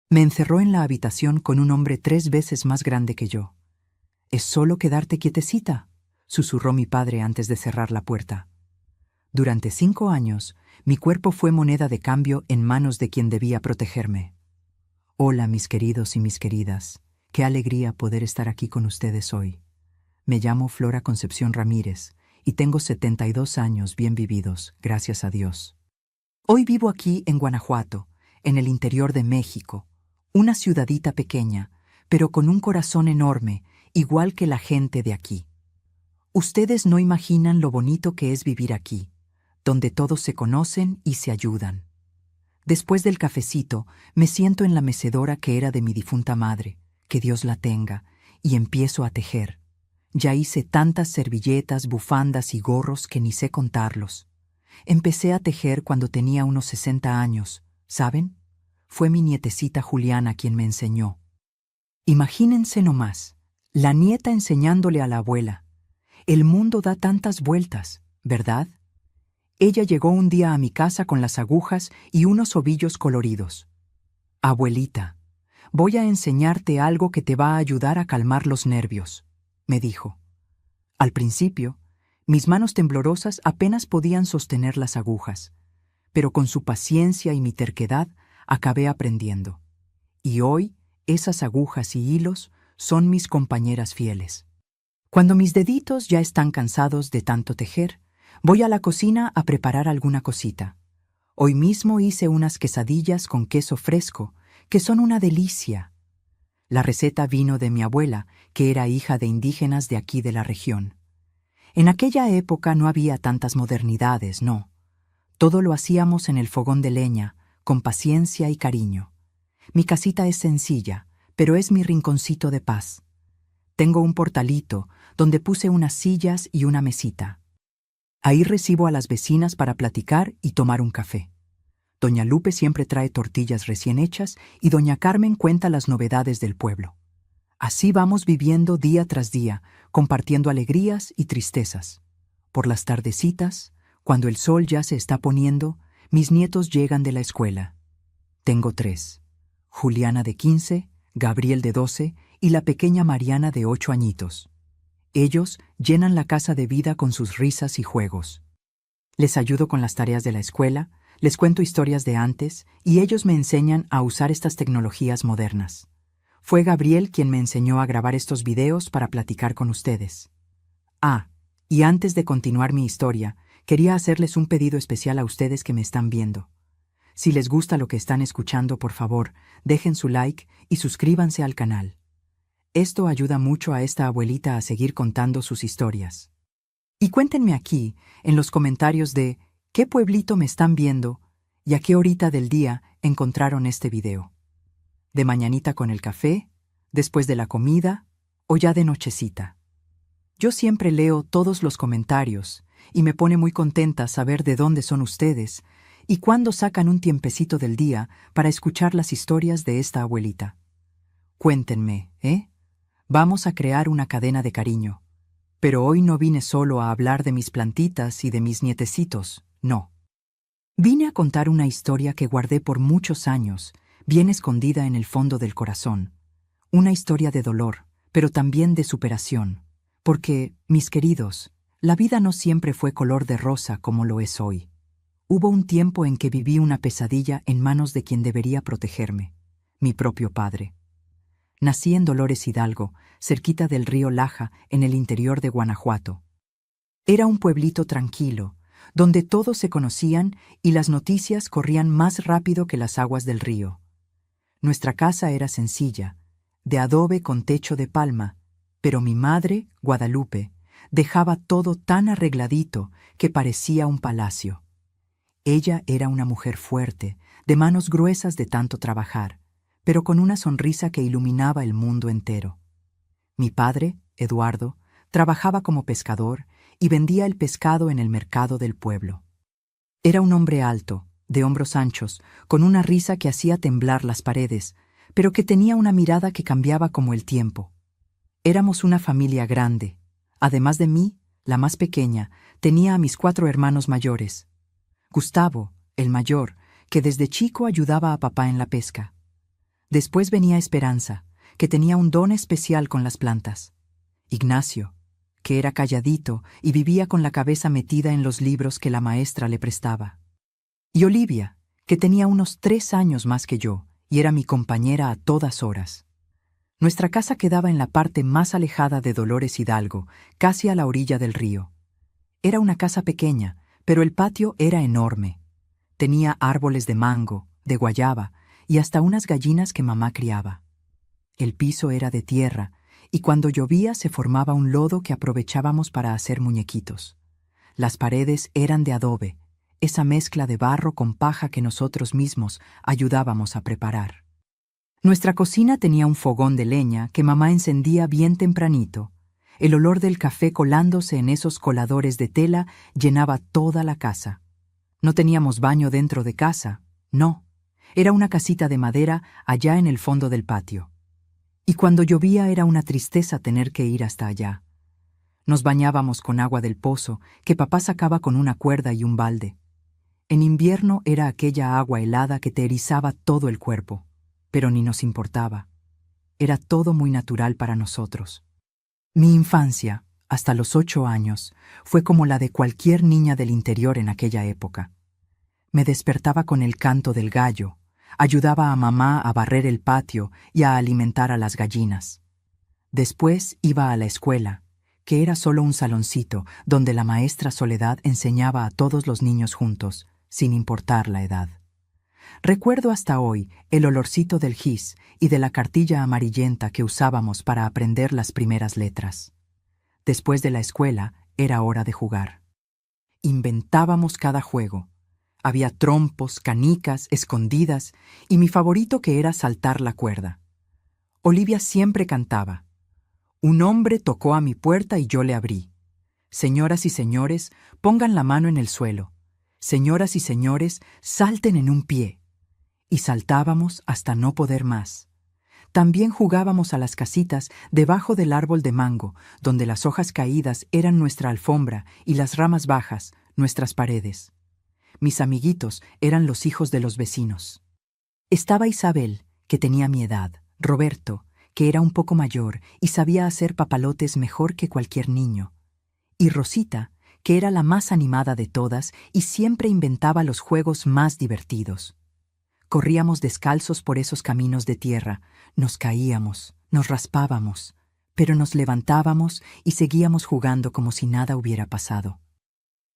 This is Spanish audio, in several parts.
Me encerró en la habitación con un hombre 3 veces más grande que yo. «Es solo quedarte quietecita», susurró mi padre antes de cerrar la puerta. Durante 5 años, mi cuerpo fue moneda de cambio en manos de quien debía protegerme. Hola, mis queridos y mis queridas. Qué alegría poder estar aquí con ustedes hoy. Me llamo Flora Concepción Ramírez y tengo 72 años bien vividos, gracias a Dios. Hoy vivo aquí en Guanajuato, en el interior de México, una ciudadita pequeña, pero con un corazón enorme, igual que la gente de aquí. Ustedes no imaginan lo bonito que es vivir aquí, donde todos se conocen y se ayudan. Después del cafecito, me siento en la mecedora que era de mi difunta madre, que Dios la tenga, y empiezo a tejer. Ya hice tantas servilletas, bufandas y gorros que ni sé contarlos. Empecé a tejer cuando tenía unos 60 años, ¿saben? Fue mi nietecita Juliana quien me enseñó. Imagínense nomás, la nieta enseñándole a la abuela. El mundo da tantas vueltas, ¿verdad? Ella llegó un día a mi casa con las agujas y unos ovillos coloridos. «Abuelita, voy a enseñarte algo que te va a ayudar a calmar los nervios», me dijo. Al principio, mis manos temblorosas apenas podían sostener las agujas, pero con su paciencia y mi terquedad acabé aprendiendo. Y hoy, esas agujas y hilos son mis compañeras fieles. Cuando mis deditos ya están cansados de tanto tejer, voy a la cocina a preparar alguna cosita. Hoy mismo hice unas quesadillas con queso fresco, que son una delicia. La receta vino de mi abuela, que era hija de indígenas de aquí de la región. En aquella época no había tantas modernidades, no. Todo lo hacíamos en el fogón de leña, con paciencia y cariño. Mi casita es sencilla, pero es mi rinconcito de paz. Tengo un portalito donde puse unas sillas y una mesita. Ahí recibo a las vecinas para platicar y tomar un café. Doña Lupe siempre trae tortillas recién hechas y doña Carmen cuenta las novedades del pueblo. Así vamos viviendo día tras día, compartiendo alegrías y tristezas. Por las tardecitas, cuando el sol ya se está poniendo, mis nietos llegan de la escuela. Tengo 3. Juliana de 15, Gabriel de 12 y la pequeña Mariana de 8 añitos. Ellos llenan la casa de vida con sus risas y juegos. Les ayudo con las tareas de la escuela, les cuento historias de antes y ellos me enseñan a usar estas tecnologías modernas. Fue Gabriel quien me enseñó a grabar estos videos para platicar con ustedes. Y antes de continuar mi historia, quería hacerles un pedido especial a ustedes que me están viendo. Si les gusta lo que están escuchando, por favor, dejen su like y suscríbanse al canal. Esto ayuda mucho a esta abuelita a seguir contando sus historias. Y cuéntenme aquí, en los comentarios de qué pueblito me están viendo y a qué horita del día encontraron este video. ¿De mañanita con el café, después de la comida o ya de nochecita? Yo siempre leo todos los comentarios y me pone muy contenta saber de dónde son ustedes y cuándo sacan un tiempecito del día para escuchar las historias de esta abuelita. Cuéntenme, ¿eh? Vamos a crear una cadena de cariño. Pero hoy no vine solo a hablar de mis plantitas y de mis nietecitos, no. Vine a contar una historia que guardé por muchos años, bien escondida en el fondo del corazón. Una historia de dolor, pero también de superación. Porque, mis queridos, la vida no siempre fue color de rosa como lo es hoy. Hubo un tiempo en que viví una pesadilla en manos de quien debería protegerme, mi propio padre. Nací en Dolores Hidalgo, cerquita del río Laja, en el interior de Guanajuato. Era un pueblito tranquilo, donde todos se conocían y las noticias corrían más rápido que las aguas del río. Nuestra casa era sencilla, de adobe con techo de palma, pero mi madre, Guadalupe, dejaba todo tan arregladito que parecía un palacio. Ella era una mujer fuerte, de manos gruesas de tanto trabajar, pero con una sonrisa que iluminaba el mundo entero. Mi padre, Eduardo, trabajaba como pescador y vendía el pescado en el mercado del pueblo. Era un hombre alto, de hombros anchos, con una risa que hacía temblar las paredes, pero que tenía una mirada que cambiaba como el tiempo. Éramos una familia grande. Además de mí, la más pequeña, tenía a mis 4 hermanos mayores. Gustavo, el mayor, que desde chico ayudaba a papá en la pesca. Después venía Esperanza, que tenía un don especial con las plantas. Ignacio, que era calladito y vivía con la cabeza metida en los libros que la maestra le prestaba. Y Olivia, que tenía unos 3 años más que yo y era mi compañera a todas horas. Nuestra casa quedaba en la parte más alejada de Dolores Hidalgo, casi a la orilla del río. Era una casa pequeña, pero el patio era enorme. Tenía árboles de mango, de guayaba y hasta unas gallinas que mamá criaba. El piso era de tierra y cuando llovía se formaba un lodo que aprovechábamos para hacer muñequitos. Las paredes eran de adobe, esa mezcla de barro con paja que nosotros mismos ayudábamos a preparar. Nuestra cocina tenía un fogón de leña que mamá encendía bien tempranito. El olor del café colándose en esos coladores de tela llenaba toda la casa. No teníamos baño dentro de casa, no. Era una casita de madera allá en el fondo del patio. Y cuando llovía era una tristeza tener que ir hasta allá. Nos bañábamos con agua del pozo que papá sacaba con una cuerda y un balde. En invierno era aquella agua helada que te erizaba todo el cuerpo, pero ni nos importaba. Era todo muy natural para nosotros. Mi infancia, hasta los 8 años, fue como la de cualquier niña del interior en aquella época. Me despertaba con el canto del gallo, ayudaba a mamá a barrer el patio y a alimentar a las gallinas. Después iba a la escuela, que era solo un saloncito donde la maestra Soledad enseñaba a todos los niños juntos, sin importar la edad. Recuerdo hasta hoy el olorcito del gis y de la cartilla amarillenta que usábamos para aprender las primeras letras. Después de la escuela era hora de jugar. Inventábamos cada juego. Había trompos, canicas, escondidas y mi favorito que era saltar la cuerda. Olivia siempre cantaba. Un hombre tocó a mi puerta y yo le abrí. Señoras y señores, pongan la mano en el suelo. Señoras y señores, salten en un pie. Y saltábamos hasta no poder más. También jugábamos a las casitas debajo del árbol de mango, donde las hojas caídas eran nuestra alfombra y las ramas bajas, nuestras paredes. Mis amiguitos eran los hijos de los vecinos. Estaba Isabel, que tenía mi edad, Roberto, que era un poco mayor y sabía hacer papalotes mejor que cualquier niño, y Rosita, que era la más animada de todas y siempre inventaba los juegos más divertidos. Corríamos descalzos por esos caminos de tierra, nos caíamos, nos raspábamos, pero nos levantábamos y seguíamos jugando como si nada hubiera pasado.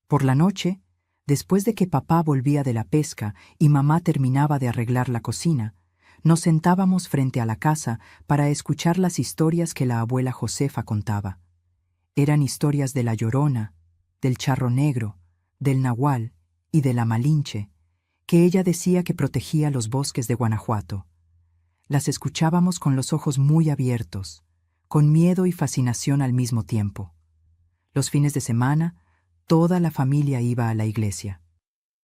Por la noche, después de que papá volvía de la pesca y mamá terminaba de arreglar la cocina, nos sentábamos frente a la casa para escuchar las historias que la abuela Josefa contaba. Eran historias de la Llorona, del Charro Negro, del Nahual y de la Malinche, que ella decía que protegía los bosques de Guanajuato. Las escuchábamos con los ojos muy abiertos, con miedo y fascinación al mismo tiempo. Los fines de semana, toda la familia iba a la iglesia.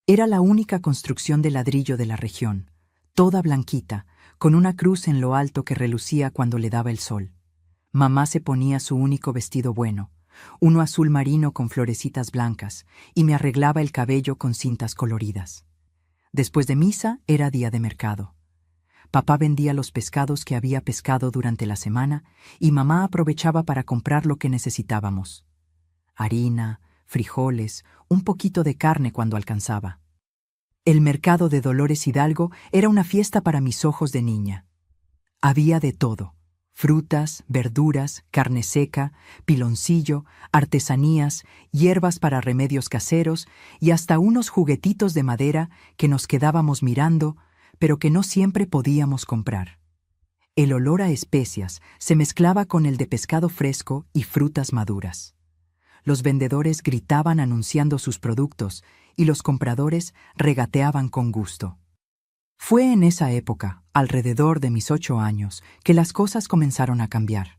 Era la única construcción de ladrillo de la región, toda blanquita, con una cruz en lo alto que relucía cuando le daba el sol. Mamá se ponía su único vestido bueno, uno azul marino con florecitas blancas, y me arreglaba el cabello con cintas coloridas. Después de misa era día de mercado. Papá vendía los pescados que había pescado durante la semana y mamá aprovechaba para comprar lo que necesitábamos. Harina, frijoles, un poquito de carne cuando alcanzaba. El mercado de Dolores Hidalgo era una fiesta para mis ojos de niña. Había de todo: frutas, verduras, carne seca, piloncillo, artesanías, hierbas para remedios caseros y hasta unos juguetitos de madera que nos quedábamos mirando, pero que no siempre podíamos comprar. El olor a especias se mezclaba con el de pescado fresco y frutas maduras. Los vendedores gritaban anunciando sus productos y los compradores regateaban con gusto. Fue en esa época, alrededor de mis 8 años, que las cosas comenzaron a cambiar.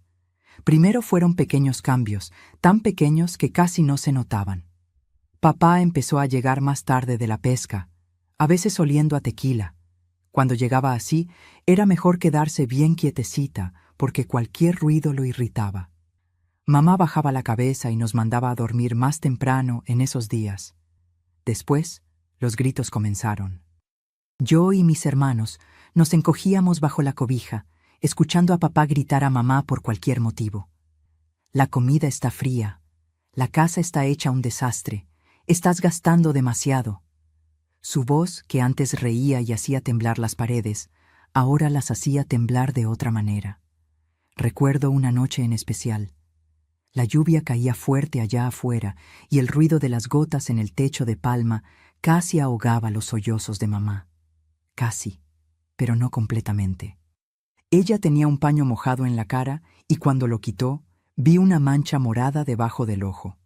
Primero fueron pequeños cambios, tan pequeños que casi no se notaban. Papá empezó a llegar más tarde de la pesca, a veces oliendo a tequila. Cuando llegaba así, era mejor quedarse bien quietecita, porque cualquier ruido lo irritaba. Mamá bajaba la cabeza y nos mandaba a dormir más temprano en esos días. Después, los gritos comenzaron. Yo y mis hermanos Nos encogíamos bajo la cobija, escuchando a papá gritar a mamá por cualquier motivo. La comida está fría, la casa está hecha un desastre, estás gastando demasiado. Su voz, que antes reía y hacía temblar las paredes, ahora las hacía temblar de otra manera. Recuerdo una noche en especial. La lluvia caía fuerte allá afuera y el ruido de las gotas en el techo de palma casi ahogaba los sollozos de mamá. Casi, pero no completamente. Ella tenía un paño mojado en la cara y cuando lo quitó, vi una mancha morada debajo del ojo.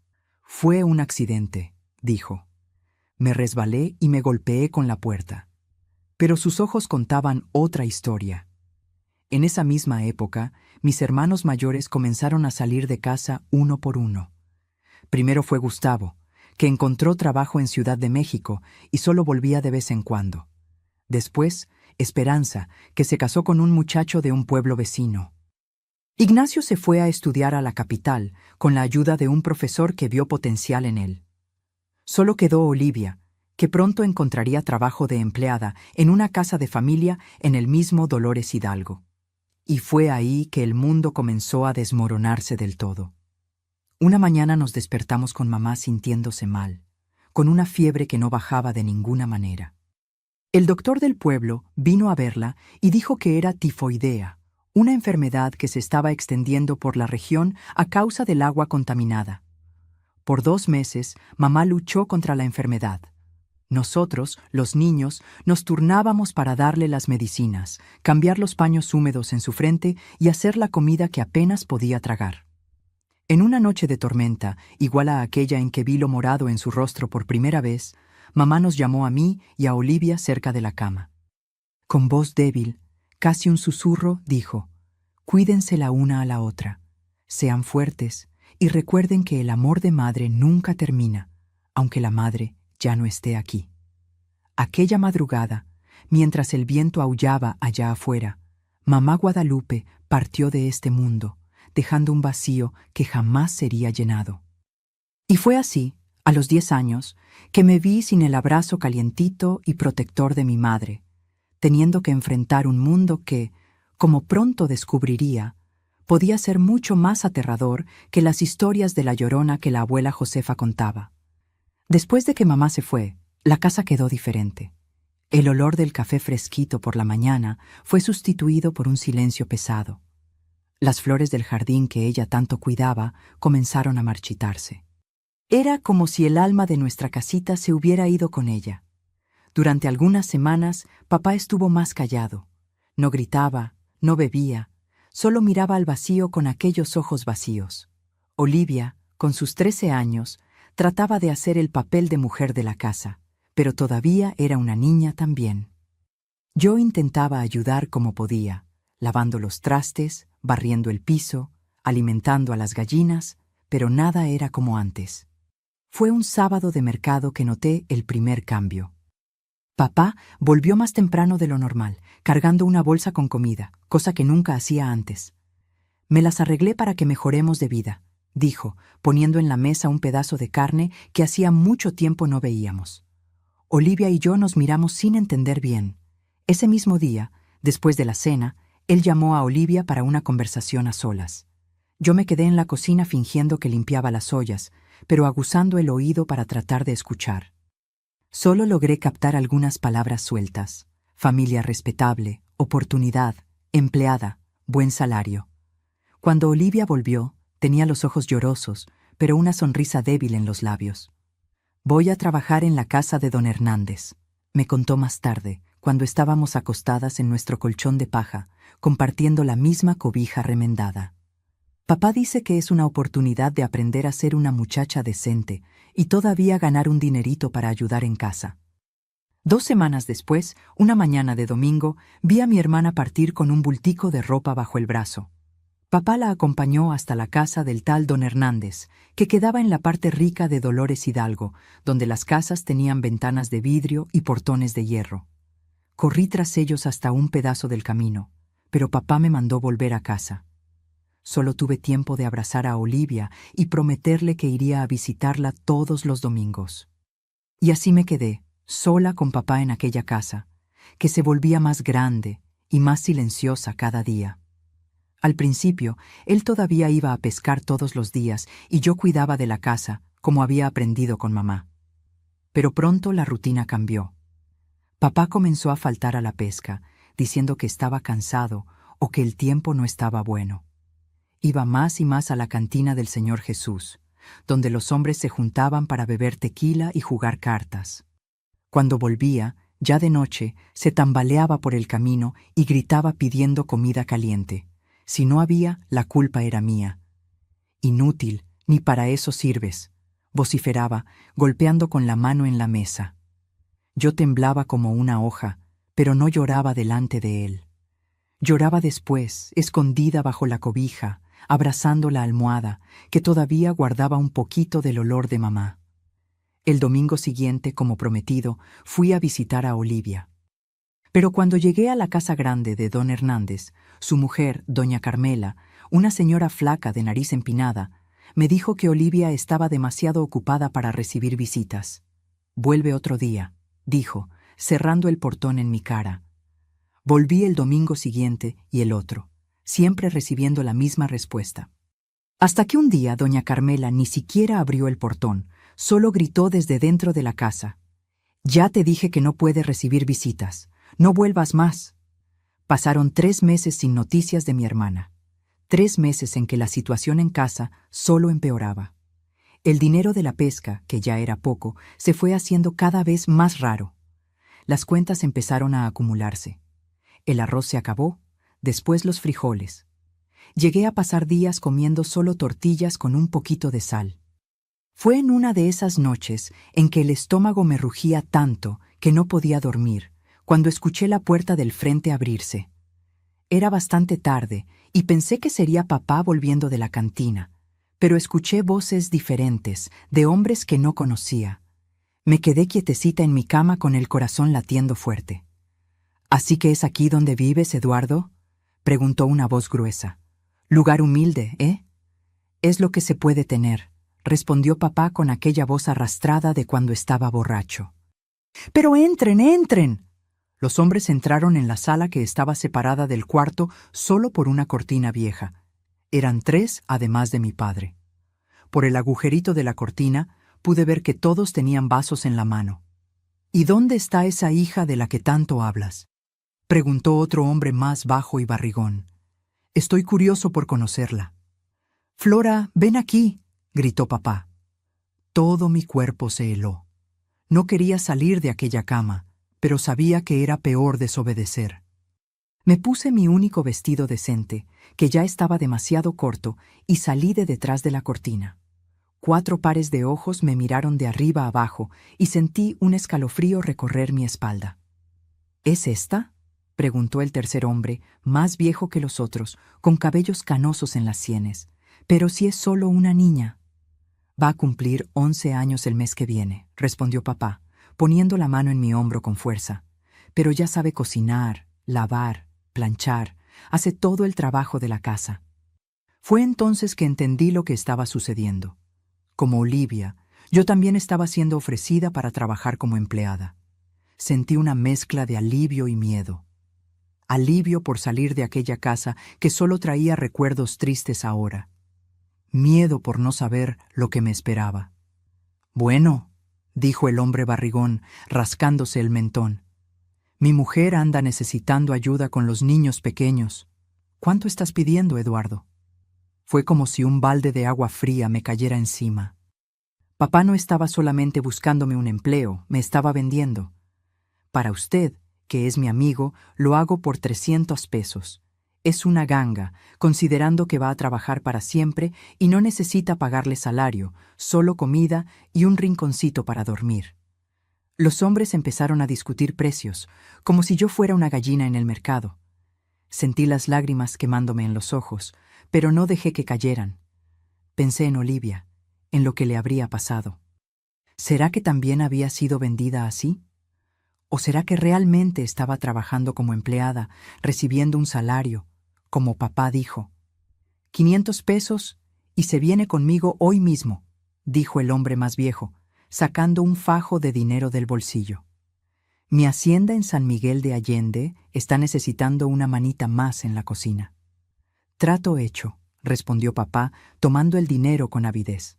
Fue un accidente, dijo. Me resbalé y me golpeé con la puerta. Pero sus ojos contaban otra historia. En esa misma época, mis hermanos mayores comenzaron a salir de casa uno por uno. Primero fue Gustavo, que encontró trabajo en Ciudad de México y solo volvía de vez en cuando. Después, Esperanza, que se casó con un muchacho de un pueblo vecino. Ignacio se fue a estudiar a la capital, con la ayuda de un profesor que vio potencial en él. Solo quedó Olivia, que pronto encontraría trabajo de empleada en una casa de familia en el mismo Dolores Hidalgo. Y fue ahí que el mundo comenzó a desmoronarse del todo. Una mañana nos despertamos con mamá sintiéndose mal, con una fiebre que no bajaba de ninguna manera. El doctor del pueblo vino a verla y dijo que era tifoidea, una enfermedad que se estaba extendiendo por la región a causa del agua contaminada. Por 2 meses, mamá luchó contra la enfermedad. Nosotros, los niños, nos turnábamos para darle las medicinas, cambiar los paños húmedos en su frente y hacer la comida que apenas podía tragar. En una noche de tormenta, igual a aquella en que vi lo morado en su rostro por primera vez, mamá nos llamó a mí y a Olivia cerca de la cama. Con voz débil, casi un susurro, dijo: «Cuídense la una a la otra, sean fuertes y recuerden que el amor de madre nunca termina, aunque la madre ya no esté aquí». Aquella madrugada, mientras el viento aullaba allá afuera, mamá Guadalupe partió de este mundo, dejando un vacío que jamás sería llenado. Y fue así, a los 10 años, que me vi sin el abrazo calientito y protector de mi madre, teniendo que enfrentar un mundo que, como pronto descubriría, podía ser mucho más aterrador que las historias de la Llorona que la abuela Josefa contaba. Después de que mamá se fue, la casa quedó diferente. El olor del café fresquito por la mañana fue sustituido por un silencio pesado. Las flores del jardín que ella tanto cuidaba comenzaron a marchitarse. Era como si el alma de nuestra casita se hubiera ido con ella. Durante algunas semanas, papá estuvo más callado. No gritaba, no bebía, solo miraba al vacío con aquellos ojos vacíos. Olivia, con sus 13 años, trataba de hacer el papel de mujer de la casa, pero todavía era una niña también. Yo intentaba ayudar como podía, lavando los trastes, barriendo el piso, alimentando a las gallinas, pero nada era como antes. Fue un sábado de mercado que noté el primer cambio. Papá volvió más temprano de lo normal, cargando una bolsa con comida, cosa que nunca hacía antes. «Me las arreglé para que mejoremos de vida», dijo, poniendo en la mesa un pedazo de carne que hacía mucho tiempo no veíamos. Olivia y yo nos miramos sin entender bien. Ese mismo día, después de la cena, él llamó a Olivia para una conversación a solas. Yo me quedé en la cocina fingiendo que limpiaba las ollas, pero aguzando el oído para tratar de escuchar. Solo logré captar algunas palabras sueltas: familia respetable, oportunidad, empleada, buen salario. Cuando Olivia volvió, tenía los ojos llorosos, pero una sonrisa débil en los labios. «Voy a trabajar en la casa de don Hernández», me contó más tarde, cuando estábamos acostadas en nuestro colchón de paja, compartiendo la misma cobija remendada. Papá dice que es una oportunidad de aprender a ser una muchacha decente y todavía ganar un dinerito para ayudar en casa. 2 semanas después, una mañana de domingo, vi a mi hermana partir con un bultico de ropa bajo el brazo. Papá la acompañó hasta la casa del tal don Hernández, que quedaba en la parte rica de Dolores Hidalgo, donde las casas tenían ventanas de vidrio y portones de hierro. Corrí tras ellos hasta un pedazo del camino, pero papá me mandó volver a casa. Solo tuve tiempo de abrazar a Olivia y prometerle que iría a visitarla todos los domingos. Y así me quedé, sola con papá en aquella casa, que se volvía más grande y más silenciosa cada día. Al principio, él todavía iba a pescar todos los días y yo cuidaba de la casa, como había aprendido con mamá. Pero pronto la rutina cambió. Papá comenzó a faltar a la pesca, diciendo que estaba cansado o que el tiempo no estaba bueno. Iba más y más a la cantina del Señor Jesús, donde los hombres se juntaban para beber tequila y jugar cartas. Cuando volvía, ya de noche, se tambaleaba por el camino y gritaba pidiendo comida caliente. Si no había, la culpa era mía. Inútil, ni para eso sirves, vociferaba, golpeando con la mano en la mesa. Yo temblaba como una hoja, pero no lloraba delante de él. Lloraba después, escondida bajo la cobija, abrazando la almohada, que todavía guardaba un poquito del olor de mamá. El domingo siguiente, como prometido, fui a visitar a Olivia. Pero cuando llegué a la casa grande de don Hernández, su mujer, doña Carmela, una señora flaca de nariz empinada, me dijo que Olivia estaba demasiado ocupada para recibir visitas. «Vuelve otro día», dijo, cerrando el portón en mi cara. Volví el domingo siguiente y el otro, siempre recibiendo la misma respuesta. Hasta que un día doña Carmela ni siquiera abrió el portón, solo gritó desde dentro de la casa. «Ya te dije que no puedes recibir visitas. No vuelvas más». Pasaron 3 meses sin noticias de mi hermana. 3 meses en que la situación en casa solo empeoraba. El dinero de la pesca, que ya era poco, se fue haciendo cada vez más raro. Las cuentas empezaron a acumularse. El arroz se acabó, después los frijoles. Llegué a pasar días comiendo solo tortillas con un poquito de sal. Fue en una de esas noches en que el estómago me rugía tanto que no podía dormir, cuando escuché la puerta del frente abrirse. Era bastante tarde y pensé que sería papá volviendo de la cantina, pero escuché voces diferentes, de hombres que no conocía. Me quedé quietecita en mi cama con el corazón latiendo fuerte. «¿Así que es aquí donde vives, Eduardo?», preguntó una voz gruesa. «Lugar humilde, ¿eh?». «Es lo que se puede tener», respondió papá con aquella voz arrastrada de cuando estaba borracho. «¡Pero entren, entren!». Los hombres entraron en la sala que estaba separada del cuarto solo por una cortina vieja. Eran 3 además de mi padre. Por el agujerito de la cortina pude ver que todos tenían vasos en la mano. «¿Y dónde está esa hija de la que tanto hablas?», preguntó otro hombre más bajo y barrigón. «Estoy curioso por conocerla». «Flora, ven aquí», gritó papá. Todo mi cuerpo se heló. No quería salir de aquella cama, pero sabía que era peor desobedecer. Me puse mi único vestido decente, que ya estaba demasiado corto, y salí de detrás de la cortina. 4 pares de ojos me miraron de arriba abajo y sentí un escalofrío recorrer mi espalda. «¿Es esta?», preguntó el tercer hombre, más viejo que los otros, con cabellos canosos en las sienes. «Pero si es solo una niña». «Va a cumplir 11 años el mes que viene», respondió papá, poniendo la mano en mi hombro con fuerza. «Pero ya sabe cocinar, lavar, planchar, hace todo el trabajo de la casa». Fue entonces que entendí lo que estaba sucediendo. Como Olivia, yo también estaba siendo ofrecida para trabajar como empleada. Sentí una mezcla de alivio y miedo. Alivio por salir de aquella casa que solo traía recuerdos tristes ahora. Miedo por no saber lo que me esperaba. «Bueno», dijo el hombre barrigón, rascándose el mentón. «Mi mujer anda necesitando ayuda con los niños pequeños. ¿Cuánto estás pidiendo, Eduardo?». Fue como si un balde de agua fría me cayera encima. Papá no estaba solamente buscándome un empleo, me estaba vendiendo. «Para usted, que es mi amigo, lo hago por 300 pesos. Es una ganga, considerando que va a trabajar para siempre y no necesita pagarle salario, solo comida y un rinconcito para dormir». Los hombres empezaron a discutir precios, como si yo fuera una gallina en el mercado. Sentí las lágrimas quemándome en los ojos, pero no dejé que cayeran. Pensé en Olivia, en lo que le habría pasado. ¿Será que también había sido vendida así? ¿O será que realmente estaba trabajando como empleada, recibiendo un salario, como papá dijo? 500 pesos y se viene conmigo hoy mismo, dijo el hombre más viejo, sacando un fajo de dinero del bolsillo. Mi hacienda en San Miguel de Allende está necesitando una manita más en la cocina. Trato hecho, respondió papá, tomando el dinero con avidez.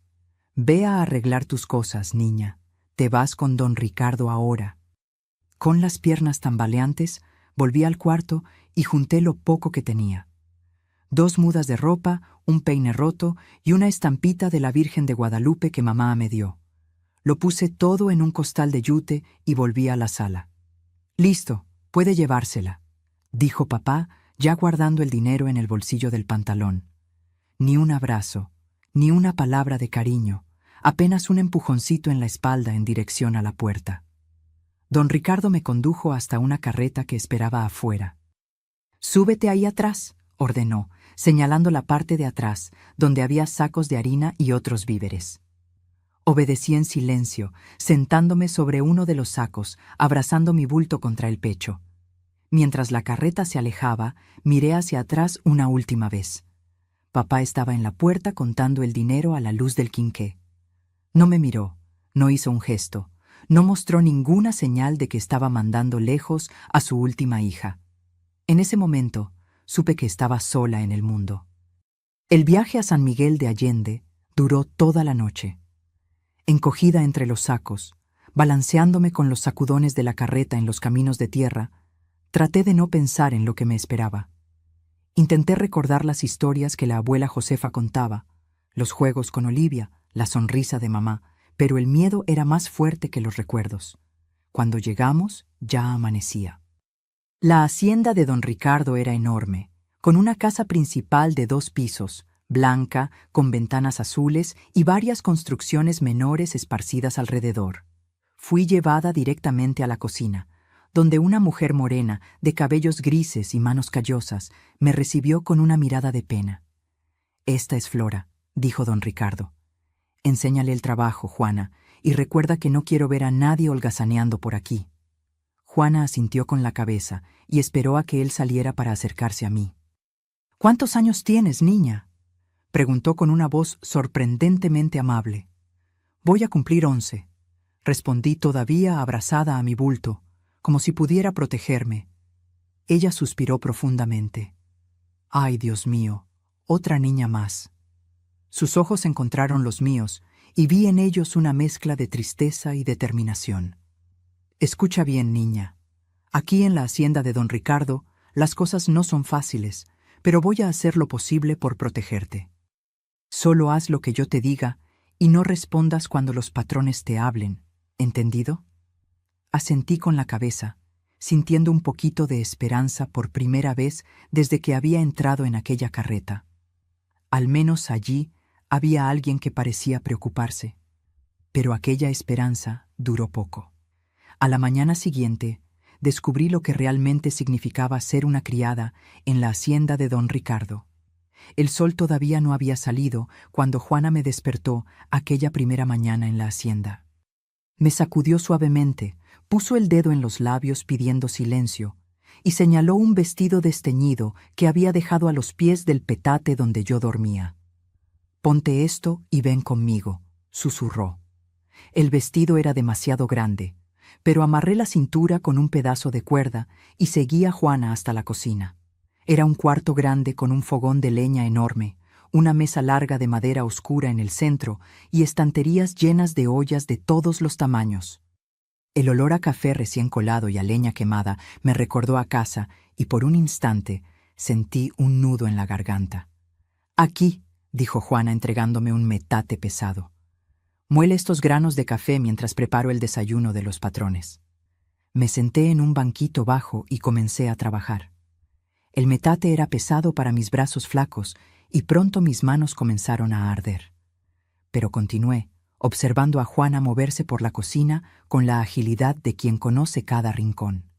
Ve a arreglar tus cosas, niña. Te vas con don Ricardo ahora. Con las piernas tambaleantes, volví al cuarto y junté lo poco que tenía. 2 mudas de ropa, un peine roto y una estampita de la Virgen de Guadalupe que mamá me dio. Lo puse todo en un costal de yute y volví a la sala. Listo, puede llevársela, dijo papá, ya guardando el dinero en el bolsillo del pantalón. Ni un abrazo, ni una palabra de cariño, apenas un empujoncito en la espalda en dirección a la puerta. Don Ricardo me condujo hasta una carreta que esperaba afuera. «Súbete ahí atrás», ordenó, señalando la parte de atrás, donde había sacos de harina y otros víveres. Obedecí en silencio, sentándome sobre uno de los sacos, abrazando mi bulto contra el pecho. Mientras la carreta se alejaba, miré hacia atrás una última vez. Papá estaba en la puerta contando el dinero a la luz del quinqué. No me miró, no hizo un gesto, no mostró ninguna señal de que estaba mandando lejos a su última hija. En ese momento, supe que estaba sola en el mundo. El viaje a San Miguel de Allende duró toda la noche. Encogida entre los sacos, balanceándome con los sacudones de la carreta en los caminos de tierra, traté de no pensar en lo que me esperaba. Intenté recordar las historias que la abuela Josefa contaba, los juegos con Olivia, la sonrisa de mamá, pero el miedo era más fuerte que los recuerdos. Cuando llegamos, ya amanecía. La hacienda de don Ricardo era enorme, con una casa principal de 2 pisos, blanca, con ventanas azules y varias construcciones menores esparcidas alrededor. Fui llevada directamente a la cocina, donde una mujer morena, de cabellos grises y manos callosas, me recibió con una mirada de pena. «Esta es Flora», dijo don Ricardo. «Enséñale el trabajo, Juana, y recuerda que no quiero ver a nadie holgazaneando por aquí». Juana asintió con la cabeza y esperó a que él saliera para acercarse a mí. «¿Cuántos años tienes, niña?», preguntó con una voz sorprendentemente amable. «Voy a cumplir 11», respondí todavía abrazada a mi bulto, como si pudiera protegerme. Ella suspiró profundamente. «Ay, Dios mío, otra niña más». Sus ojos encontraron los míos y vi en ellos una mezcla de tristeza y determinación. «Escucha bien, niña. Aquí en la hacienda de don Ricardo, las cosas no son fáciles, pero voy a hacer lo posible por protegerte. Solo haz lo que yo te diga y no respondas cuando los patrones te hablen, ¿entendido?». Asentí con la cabeza, sintiendo un poquito de esperanza por primera vez desde que había entrado en aquella carreta. Al menos allí había alguien que parecía preocuparse. Pero aquella esperanza duró poco. A la mañana siguiente, descubrí lo que realmente significaba ser una criada en la hacienda de don Ricardo. El sol todavía no había salido cuando Juana me despertó aquella primera mañana en la hacienda. Me sacudió suavemente, puso el dedo en los labios pidiendo silencio y señaló un vestido desteñido que había dejado a los pies del petate donde yo dormía. «Ponte esto y ven conmigo», susurró. El vestido era demasiado grande, pero amarré la cintura con un pedazo de cuerda y seguí a Juana hasta la cocina. Era un cuarto grande con un fogón de leña enorme, una mesa larga de madera oscura en el centro y estanterías llenas de ollas de todos los tamaños. El olor a café recién colado y a leña quemada me recordó a casa y por un instante sentí un nudo en la garganta. «Aquí», dijo Juana entregándome un metate pesado. «Muele estos granos de café mientras preparo el desayuno de los patrones». Me senté en un banquito bajo y comencé a trabajar. El metate era pesado para mis brazos flacos y pronto mis manos comenzaron a arder. Pero continué, observando a Juana moverse por la cocina con la agilidad de quien conoce cada rincón.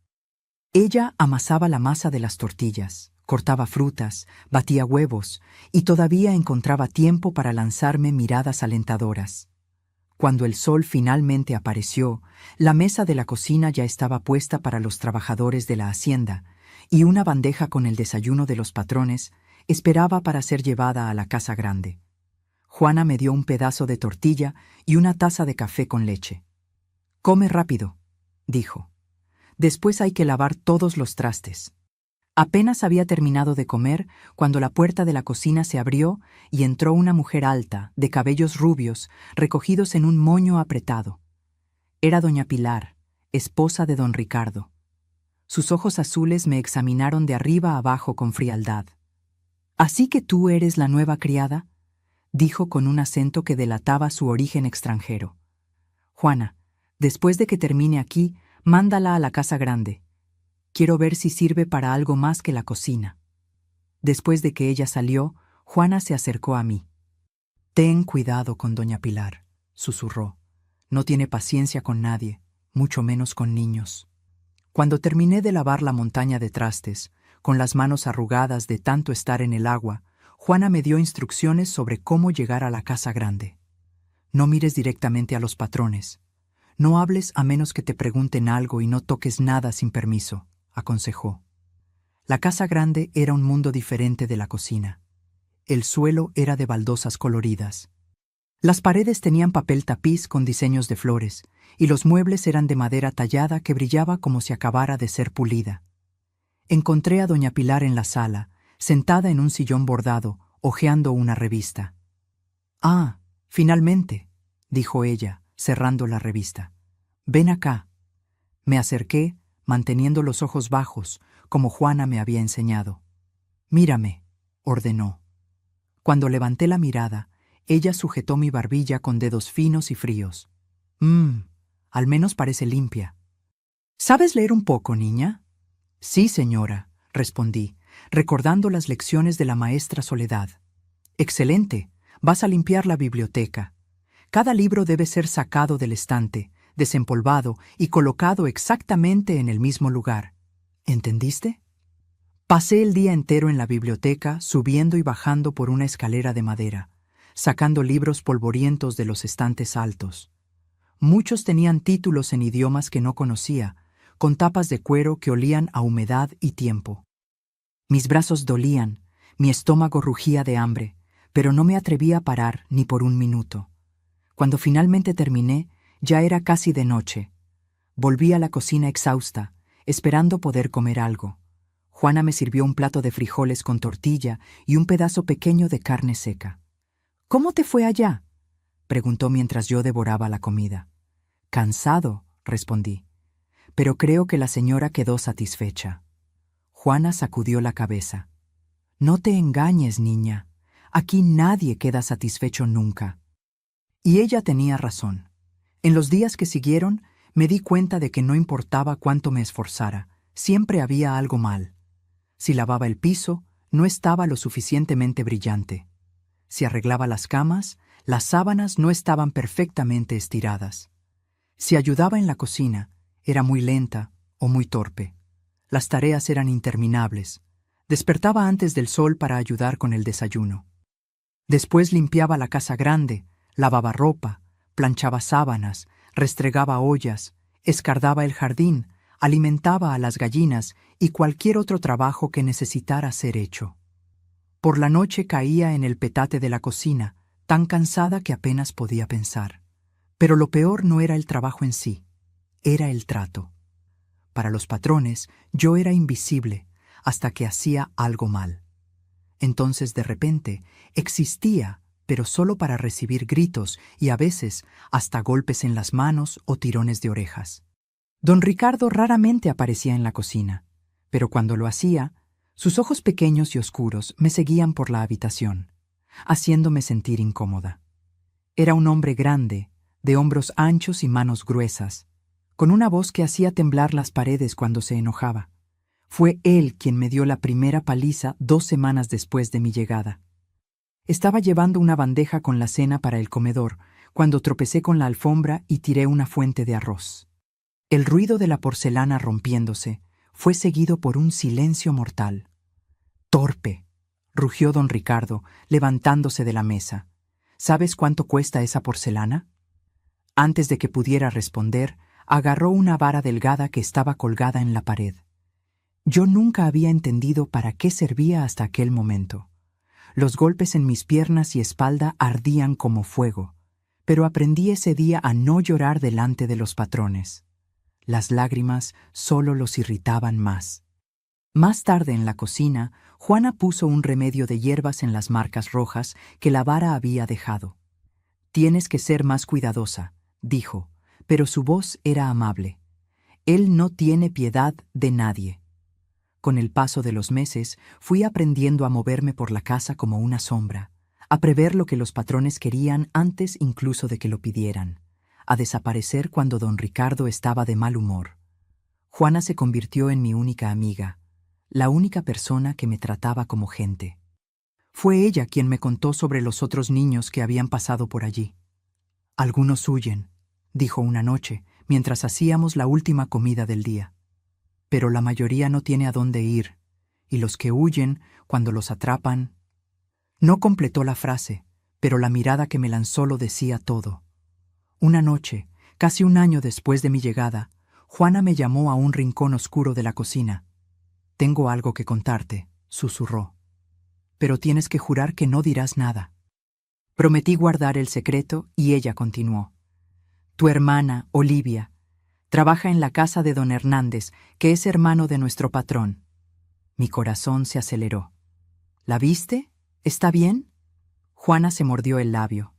Ella amasaba la masa de las tortillas, cortaba frutas, batía huevos y todavía encontraba tiempo para lanzarme miradas alentadoras. Cuando el sol finalmente apareció, la mesa de la cocina ya estaba puesta para los trabajadores de la hacienda y una bandeja con el desayuno de los patrones esperaba para ser llevada a la casa grande. Juana me dio un pedazo de tortilla y una taza de café con leche. «Come rápido», dijo. Después hay que lavar todos los trastes. Apenas había terminado de comer cuando la puerta de la cocina se abrió y entró una mujer alta, de cabellos rubios, recogidos en un moño apretado. Era doña Pilar, esposa de don Ricardo. Sus ojos azules me examinaron de arriba a abajo con frialdad. «¿Así que tú eres la nueva criada?», dijo con un acento que delataba su origen extranjero. «Juana, después de que termine aquí, mándala a la casa grande. Quiero ver si sirve para algo más que la cocina». Después de que ella salió, Juana se acercó a mí. «Ten cuidado con doña Pilar», susurró. «No tiene paciencia con nadie, mucho menos con niños». Cuando terminé de lavar la montaña de trastes, con las manos arrugadas de tanto estar en el agua, Juana me dio instrucciones sobre cómo llegar a la casa grande. «No mires directamente a los patrones. No hables a menos que te pregunten algo y no toques nada sin permiso», aconsejó. La casa grande era un mundo diferente de la cocina. El suelo era de baldosas coloridas. Las paredes tenían papel tapiz con diseños de flores, y los muebles eran de madera tallada que brillaba como si acabara de ser pulida. Encontré a doña Pilar en la sala, sentada en un sillón bordado, hojeando una revista. «Ah, finalmente», dijo ella, cerrando la revista. «Ven acá». Me acerqué, manteniendo los ojos bajos, como Juana me había enseñado. «Mírame», ordenó. Cuando levanté la mirada, ella sujetó mi barbilla con dedos finos y fríos. Al menos parece limpia». «¿Sabes leer un poco, niña?» «Sí, señora», respondí, recordando las lecciones de la maestra Soledad. «Excelente, vas a limpiar la biblioteca. Cada libro debe ser sacado del estante, desempolvado y colocado exactamente en el mismo lugar. ¿Entendiste?» Pasé el día entero en la biblioteca, subiendo y bajando por una escalera de madera, sacando libros polvorientos de los estantes altos. Muchos tenían títulos en idiomas que no conocía, con tapas de cuero que olían a humedad y tiempo. Mis brazos dolían, mi estómago rugía de hambre, pero no me atrevía a parar ni por un minuto. Cuando finalmente terminé, ya era casi de noche. Volví a la cocina exhausta, esperando poder comer algo. Juana me sirvió un plato de frijoles con tortilla y un pedazo pequeño de carne seca. «¿Cómo te fue allá?», preguntó mientras yo devoraba la comida. «Cansado», respondí, «pero creo que la señora quedó satisfecha». Juana sacudió la cabeza. «No te engañes, niña. Aquí nadie queda satisfecho nunca». Y ella tenía razón. En los días que siguieron, me di cuenta de que no importaba cuánto me esforzara, siempre había algo mal. Si lavaba el piso, no estaba lo suficientemente brillante. Si arreglaba las camas, las sábanas no estaban perfectamente estiradas. Si ayudaba en la cocina, era muy lenta o muy torpe. Las tareas eran interminables. Despertaba antes del sol para ayudar con el desayuno. Después limpiaba la casa grande, lavaba ropa, planchaba sábanas, restregaba ollas, escardaba el jardín, alimentaba a las gallinas y cualquier otro trabajo que necesitara ser hecho. Por la noche caía en el petate de la cocina, tan cansada que apenas podía pensar. Pero lo peor no era el trabajo en sí, era el trato. Para los patrones, yo era invisible hasta que hacía algo mal. Entonces, de repente, existía, pero solo para recibir gritos y a veces hasta golpes en las manos o tirones de orejas. Don Ricardo raramente aparecía en la cocina, pero cuando lo hacía, sus ojos pequeños y oscuros me seguían por la habitación, haciéndome sentir incómoda. Era un hombre grande, de hombros anchos y manos gruesas, con una voz que hacía temblar las paredes cuando se enojaba. Fue él quien me dio la primera paliza 2 semanas después de mi llegada. Estaba llevando una bandeja con la cena para el comedor, cuando tropecé con la alfombra y tiré una fuente de arroz. El ruido de la porcelana rompiéndose fue seguido por un silencio mortal. «Torpe», rugió don Ricardo, levantándose de la mesa. «¿Sabes cuánto cuesta esa porcelana?». Antes de que pudiera responder, agarró una vara delgada que estaba colgada en la pared. Yo nunca había entendido para qué servía hasta aquel momento. Los golpes en mis piernas y espalda ardían como fuego, pero aprendí ese día a no llorar delante de los patrones. Las lágrimas solo los irritaban más. Más tarde en la cocina, Juana puso un remedio de hierbas en las marcas rojas que la vara había dejado. «Tienes que ser más cuidadosa», dijo, pero su voz era amable. «Él no tiene piedad de nadie». Con el paso de los meses, fui aprendiendo a moverme por la casa como una sombra, a prever lo que los patrones querían antes incluso de que lo pidieran, a desaparecer cuando don Ricardo estaba de mal humor. Juana se convirtió en mi única amiga, la única persona que me trataba como gente. Fue ella quien me contó sobre los otros niños que habían pasado por allí. «Algunos huyen», dijo una noche, mientras hacíamos la última comida del día. «Pero la mayoría no tiene a dónde ir, y los que huyen, cuando los atrapan...». No completó la frase, pero la mirada que me lanzó lo decía todo. Una noche, casi un año después de mi llegada, Juana me llamó a un rincón oscuro de la cocina. «Tengo algo que contarte», susurró. «Pero tienes que jurar que no dirás nada». Prometí guardar el secreto y ella continuó. «Tu hermana, Olivia, trabaja en la casa de don Hernández, que es hermano de nuestro patrón». Mi corazón se aceleró. «¿La viste? ¿Está bien?» Juana se mordió el labio.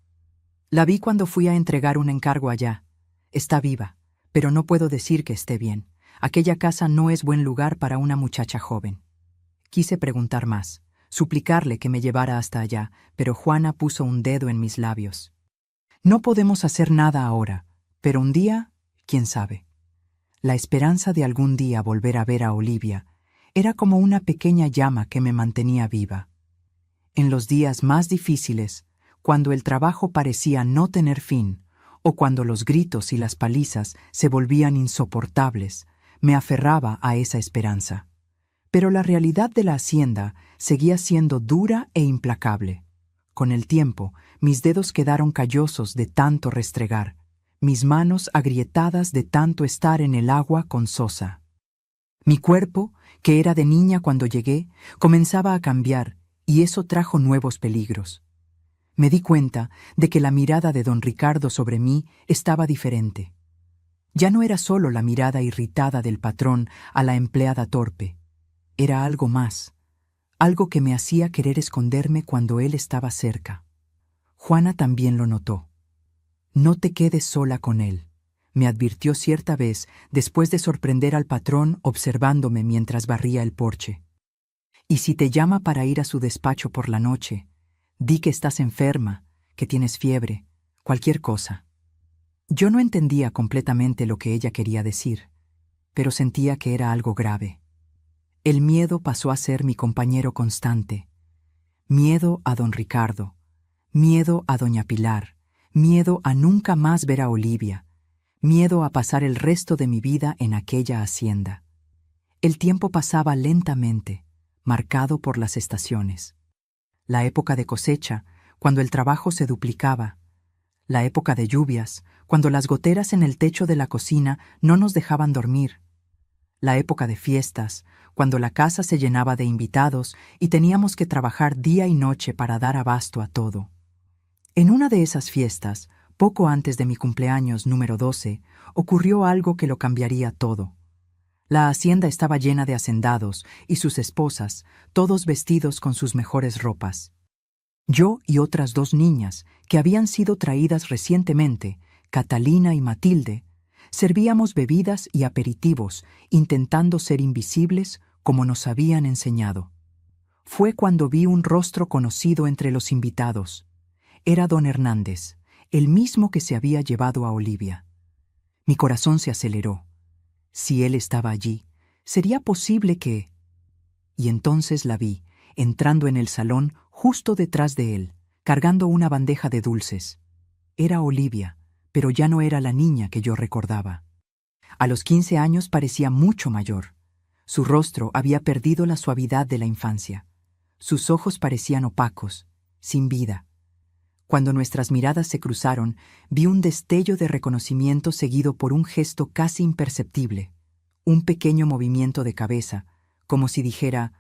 «La vi cuando fui a entregar un encargo allá. Está viva, pero no puedo decir que esté bien. Aquella casa no es buen lugar para una muchacha joven». Quise preguntar más, suplicarle que me llevara hasta allá, pero Juana puso un dedo en mis labios. «No podemos hacer nada ahora, pero un día, quién sabe». La esperanza de algún día volver a ver a Olivia era como una pequeña llama que me mantenía viva. En los días más difíciles, cuando el trabajo parecía no tener fin, o cuando los gritos y las palizas se volvían insoportables, me aferraba a esa esperanza. Pero la realidad de la hacienda seguía siendo dura e implacable. Con el tiempo, mis dedos quedaron callosos de tanto restregar, mis manos agrietadas de tanto estar en el agua con sosa. Mi cuerpo, que era de niña cuando llegué, comenzaba a cambiar, y eso trajo nuevos peligros. Me di cuenta de que la mirada de don Ricardo sobre mí estaba diferente. Ya no era solo la mirada irritada del patrón a la empleada torpe. Era algo más, algo que me hacía querer esconderme cuando él estaba cerca. Juana también lo notó. «No te quedes sola con él», me advirtió cierta vez después de sorprender al patrón observándome mientras barría el porche. «Y si te llama para ir a su despacho por la noche, di que estás enferma, que tienes fiebre, cualquier cosa». Yo no entendía completamente lo que ella quería decir, pero sentía que era algo grave. El miedo pasó a ser mi compañero constante. Miedo a don Ricardo, miedo a doña Pilar, miedo a nunca más ver a Olivia, miedo a pasar el resto de mi vida en aquella hacienda. El tiempo pasaba lentamente, marcado por las estaciones. La época de cosecha, cuando el trabajo se duplicaba. La época de lluvias, cuando las goteras en el techo de la cocina no nos dejaban dormir. La época de fiestas, cuando la casa se llenaba de invitados y teníamos que trabajar día y noche para dar abasto a todo. En una de esas fiestas, poco antes de mi cumpleaños número 12, ocurrió algo que lo cambiaría todo. La hacienda estaba llena de hacendados y sus esposas, todos vestidos con sus mejores ropas. Yo y otras 2 niñas, que habían sido traídas recientemente, Catalina y Matilde, servíamos bebidas y aperitivos, intentando ser invisibles como nos habían enseñado. Fue cuando vi un rostro conocido entre los invitados. Era don Hernández, el mismo que se había llevado a Olivia. Mi corazón se aceleró. Si él estaba allí, ¿sería posible que...? Y entonces la vi, entrando en el salón justo detrás de él, cargando una bandeja de dulces. Era Olivia, pero ya no era la niña que yo recordaba. A los 15 años parecía mucho mayor. Su rostro había perdido la suavidad de la infancia. Sus ojos parecían opacos, sin vida. Cuando nuestras miradas se cruzaron, vi un destello de reconocimiento seguido por un gesto casi imperceptible, un pequeño movimiento de cabeza, como si dijera,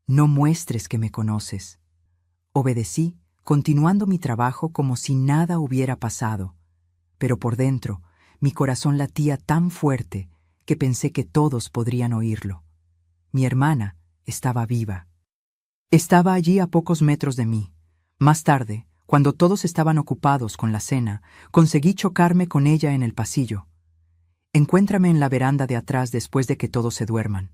«No muestres que me conoces». Obedecí, continuando mi trabajo como si nada hubiera pasado, pero por dentro mi corazón latía tan fuerte que pensé que todos podrían oírlo. Mi hermana estaba viva. Estaba allí a pocos metros de mí. Más tarde, cuando todos estaban ocupados con la cena, conseguí chocarme con ella en el pasillo. Encuéntrame en la veranda de atrás después de que todos se duerman.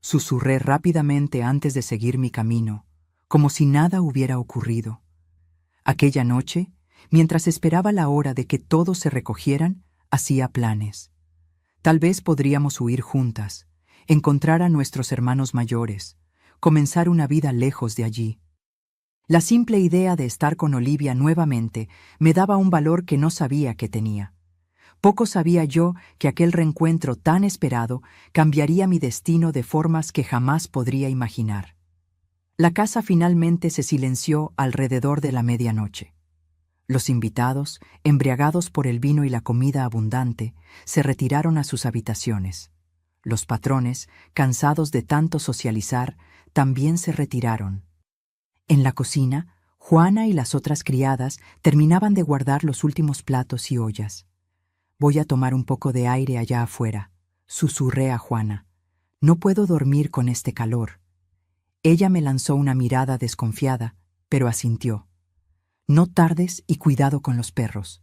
Susurré rápidamente antes de seguir mi camino, como si nada hubiera ocurrido. Aquella noche, mientras esperaba la hora de que todos se recogieran, hacía planes. Tal vez podríamos huir juntas, encontrar a nuestros hermanos mayores, comenzar una vida lejos de allí. La simple idea de estar con Olivia nuevamente me daba un valor que no sabía que tenía. Poco sabía yo que aquel reencuentro tan esperado cambiaría mi destino de formas que jamás podría imaginar. La casa finalmente se silenció alrededor de la medianoche. Los invitados, embriagados por el vino y la comida abundante, se retiraron a sus habitaciones. Los patrones, cansados de tanto socializar, también se retiraron. En la cocina, Juana y las otras criadas terminaban de guardar los últimos platos y ollas. «Voy a tomar un poco de aire allá afuera», susurré a Juana. «No puedo dormir con este calor». Ella me lanzó una mirada desconfiada, pero asintió. «No tardes y cuidado con los perros».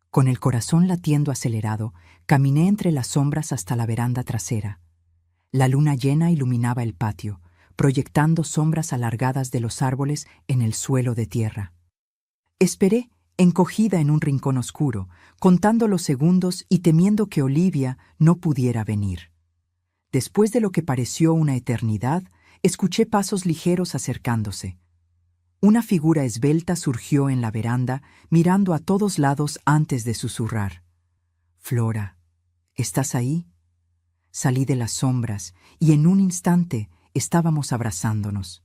Con el corazón latiendo acelerado, caminé entre las sombras hasta la veranda trasera. La luna llena iluminaba el patio, proyectando sombras alargadas de los árboles en el suelo de tierra. Esperé, encogida en un rincón oscuro, contando los segundos y temiendo que Olivia no pudiera venir. Después de lo que pareció una eternidad, escuché pasos ligeros acercándose. Una figura esbelta surgió en la veranda, mirando a todos lados antes de susurrar. «Flora, ¿estás ahí?» Salí de las sombras y en un instante estábamos abrazándonos.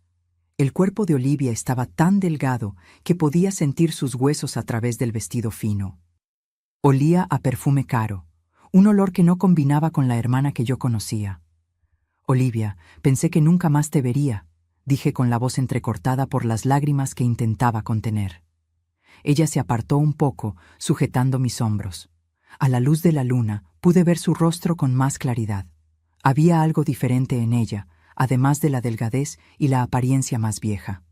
El cuerpo de Olivia estaba tan delgado que podía sentir sus huesos a través del vestido fino. Olía a perfume caro, un olor que no combinaba con la hermana que yo conocía. «Olivia, pensé que nunca más te vería», dije con la voz entrecortada por las lágrimas que intentaba contener. Ella se apartó un poco, sujetando mis hombros. A la luz de la luna pude ver su rostro con más claridad. Había algo diferente en ella, además de la delgadez y la apariencia más vieja.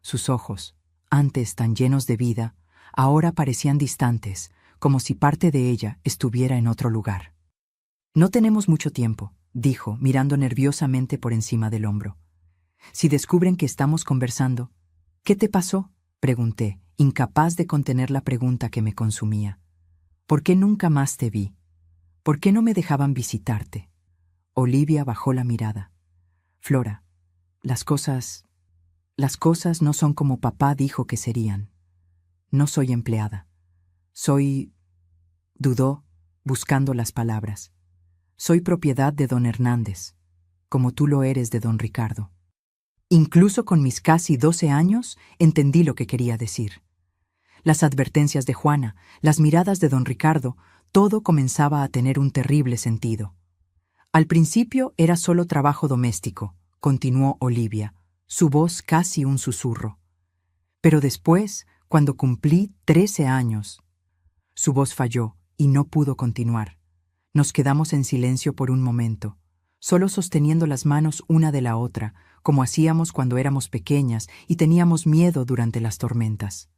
Sus ojos, antes tan llenos de vida, ahora parecían distantes, como si parte de ella estuviera en otro lugar. «No tenemos mucho tiempo», dijo, mirando nerviosamente por encima del hombro. «Si descubren que estamos conversando». «¿Qué te pasó?», pregunté, incapaz de contener la pregunta que me consumía. «¿Por qué nunca más te vi? ¿Por qué no me dejaban visitarte?» Olivia bajó la mirada. «Flora, las cosas no son como papá dijo que serían. No soy empleada. Soy...» Dudó, buscando las palabras. «Soy propiedad de don Hernández, como tú lo eres de don Ricardo». Incluso con mis casi 12 años entendí lo que quería decir. Las advertencias de Juana, las miradas de don Ricardo, todo comenzaba a tener un terrible sentido. «Al principio era solo trabajo doméstico», continuó Olivia, su voz casi un susurro. «Pero después, cuando cumplí 13 años...» Su voz falló y no pudo continuar. Nos quedamos en silencio por un momento, solo sosteniendo las manos una de la otra, como hacíamos cuando éramos pequeñas y teníamos miedo durante las tormentas.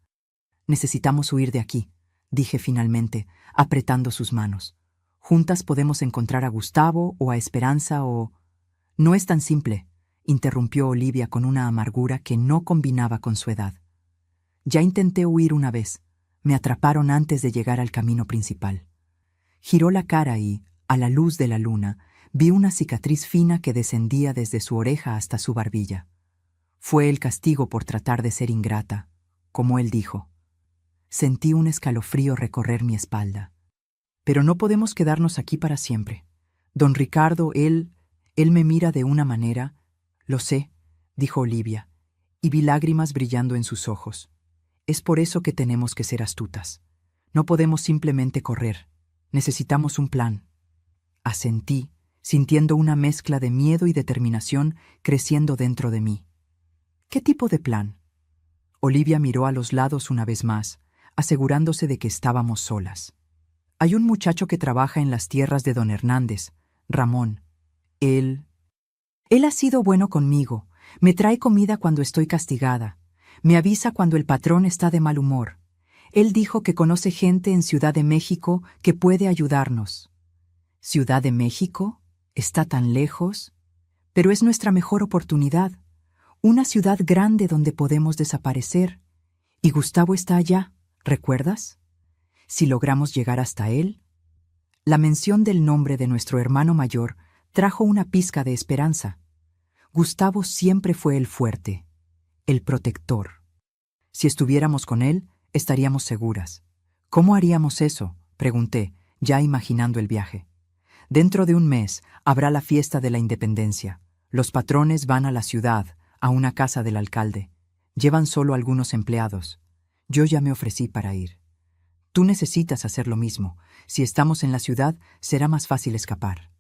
«Necesitamos huir de aquí», dije finalmente, apretando sus manos. «Juntas podemos encontrar a Gustavo o a Esperanza o...» «No es tan simple», interrumpió Olivia con una amargura que no combinaba con su edad. «Ya intenté huir una vez. Me atraparon antes de llegar al camino principal». Giró la cara y, a la luz de la luna, vi una cicatriz fina que descendía desde su oreja hasta su barbilla. Fue el castigo por tratar de ser ingrata, como él dijo. Sentí un escalofrío recorrer mi espalda. «Pero no podemos quedarnos aquí para siempre. Don Ricardo, él me mira de una manera...» «Lo sé», dijo Olivia, y vi lágrimas brillando en sus ojos. «Es por eso que tenemos que ser astutas. No podemos simplemente correr. Necesitamos un plan». Asentí, sintiendo una mezcla de miedo y determinación creciendo dentro de mí. «¿Qué tipo de plan?». Olivia miró a los lados una vez más, asegurándose de que estábamos solas. «Hay un muchacho que trabaja en las tierras de don Hernández», Ramón. Él ha sido bueno conmigo. Me trae comida cuando estoy castigada. Me avisa cuando el patrón está de mal humor. Él dijo que conoce gente en Ciudad de México que puede ayudarnos. ¿Ciudad de México? ¿Está tan lejos? Pero es nuestra mejor oportunidad. Una ciudad grande donde podemos desaparecer. Y Gustavo está allá, ¿recuerdas? Si logramos llegar hasta él. La mención del nombre de nuestro hermano mayor trajo una pizca de esperanza. Gustavo siempre fue el fuerte, el protector. Si estuviéramos con él, estaríamos seguras. ¿Cómo haríamos eso?, pregunté, ya imaginando el viaje. Dentro de un mes habrá la fiesta de la Independencia. Los patrones van a la ciudad, a una casa del alcalde. Llevan solo algunos empleados. Yo ya me ofrecí para ir. Tú necesitas hacer lo mismo. Si estamos en la ciudad, será más fácil escapar.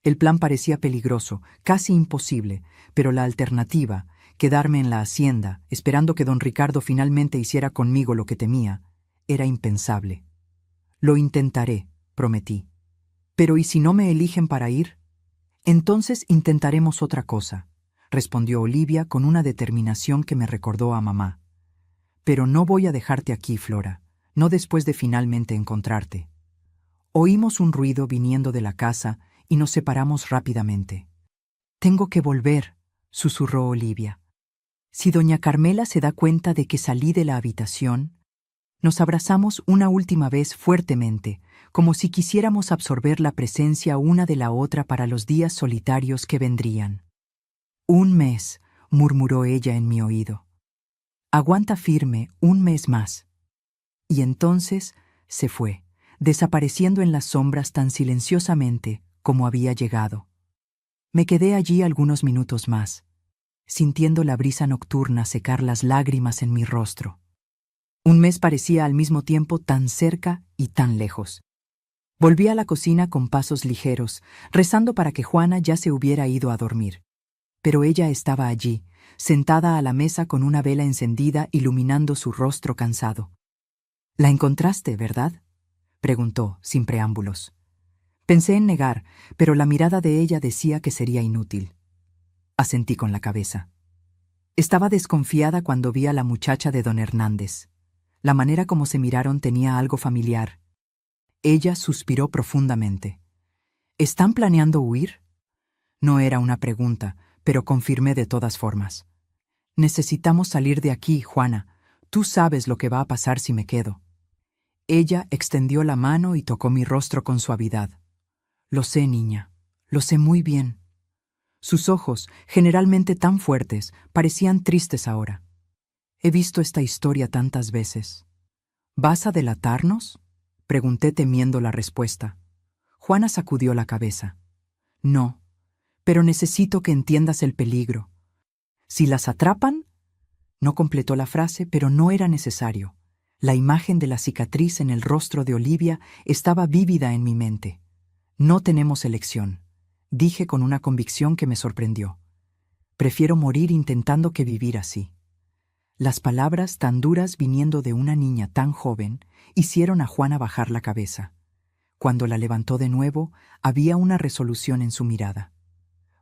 El plan parecía peligroso, casi imposible, pero la alternativa, quedarme en la hacienda, esperando que don Ricardo finalmente hiciera conmigo lo que temía, era impensable. Lo intentaré, prometí. Pero ¿y si no me eligen para ir? Entonces intentaremos otra cosa, respondió Olivia con una determinación que me recordó a mamá. Pero no voy a dejarte aquí, Flora, no después de finalmente encontrarte. Oímos un ruido viniendo de la casa y nos separamos rápidamente. Tengo que volver, susurró Olivia. Si doña Carmela se da cuenta de que salí de la habitación. Nos abrazamos una última vez fuertemente, como si quisiéramos absorber la presencia una de la otra para los días solitarios que vendrían. 1 mes, murmuró ella en mi oído. Aguanta firme 1 mes más. Y entonces se fue, desapareciendo en las sombras tan silenciosamente como había llegado. Me quedé allí algunos minutos más, sintiendo la brisa nocturna secar las lágrimas en mi rostro. 1 mes parecía al mismo tiempo tan cerca y tan lejos. Volví a la cocina con pasos ligeros, rezando para que Juana ya se hubiera ido a dormir. Pero ella estaba allí, sentada a la mesa con una vela encendida iluminando su rostro cansado. «¿La encontraste, verdad?», preguntó, sin preámbulos. Pensé en negar, pero la mirada de ella decía que sería inútil. Asentí con la cabeza. Estaba desconfiada cuando vi a la muchacha de don Hernández. La manera como se miraron tenía algo familiar. Ella suspiró profundamente. ¿Están planeando huir? No era una pregunta, pero confirmé de todas formas. Necesitamos salir de aquí, Juana. Tú sabes lo que va a pasar si me quedo. Ella extendió la mano y tocó mi rostro con suavidad. Lo sé, niña. Lo sé muy bien. Sus ojos, generalmente tan fuertes, parecían tristes ahora. He visto esta historia tantas veces. ¿Vas a delatarnos?, pregunté temiendo la respuesta. Juana sacudió la cabeza. No, pero necesito que entiendas el peligro. Si las atrapan... No completó la frase, pero no era necesario. La imagen de la cicatriz en el rostro de Olivia estaba vívida en mi mente. No tenemos elección, dije con una convicción que me sorprendió. Prefiero morir intentando que vivir así. Las palabras tan duras viniendo de una niña tan joven hicieron a Juana bajar la cabeza. Cuando la levantó de nuevo, había una resolución en su mirada.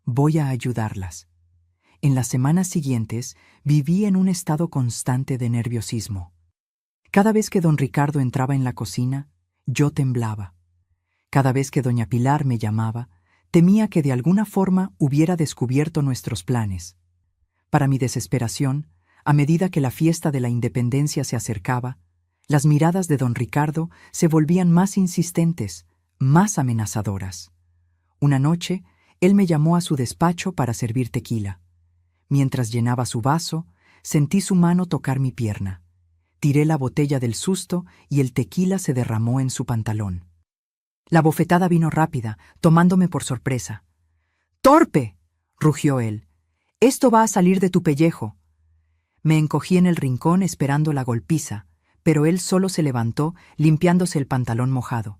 Voy a ayudarlas. En las semanas siguientes viví en un estado constante de nerviosismo. Cada vez que don Ricardo entraba en la cocina, yo temblaba. Cada vez que doña Pilar me llamaba, temía que de alguna forma hubiera descubierto nuestros planes. Para mi desesperación, a medida que la fiesta de la Independencia se acercaba, las miradas de don Ricardo se volvían más insistentes, más amenazadoras. Una noche, él me llamó a su despacho para servir tequila. Mientras llenaba su vaso, sentí su mano tocar mi pierna. Tiré la botella del susto y el tequila se derramó en su pantalón. La bofetada vino rápida, tomándome por sorpresa. «¡Torpe!», rugió él. «Esto va a salir de tu pellejo». Me encogí en el rincón esperando la golpiza, pero él solo se levantó, limpiándose el pantalón mojado.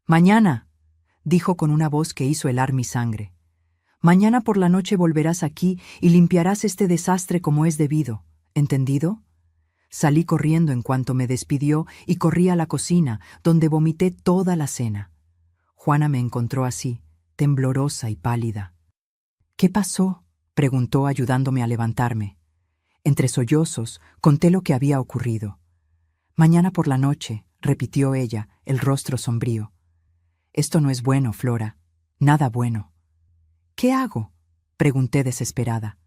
«Mañana», dijo con una voz que hizo helar mi sangre. «Mañana por la noche volverás aquí y limpiarás este desastre como es debido. ¿Entendido?». Salí corriendo en cuanto me despidió y corrí a la cocina, donde vomité toda la cena. Juana me encontró así, temblorosa y pálida. «¿Qué pasó?», preguntó ayudándome a levantarme. Entre sollozos conté lo que había ocurrido. «Mañana por la noche», repitió ella, el rostro sombrío. «Esto no es bueno, Flora. Nada bueno». «¿Qué hago?», pregunté desesperada.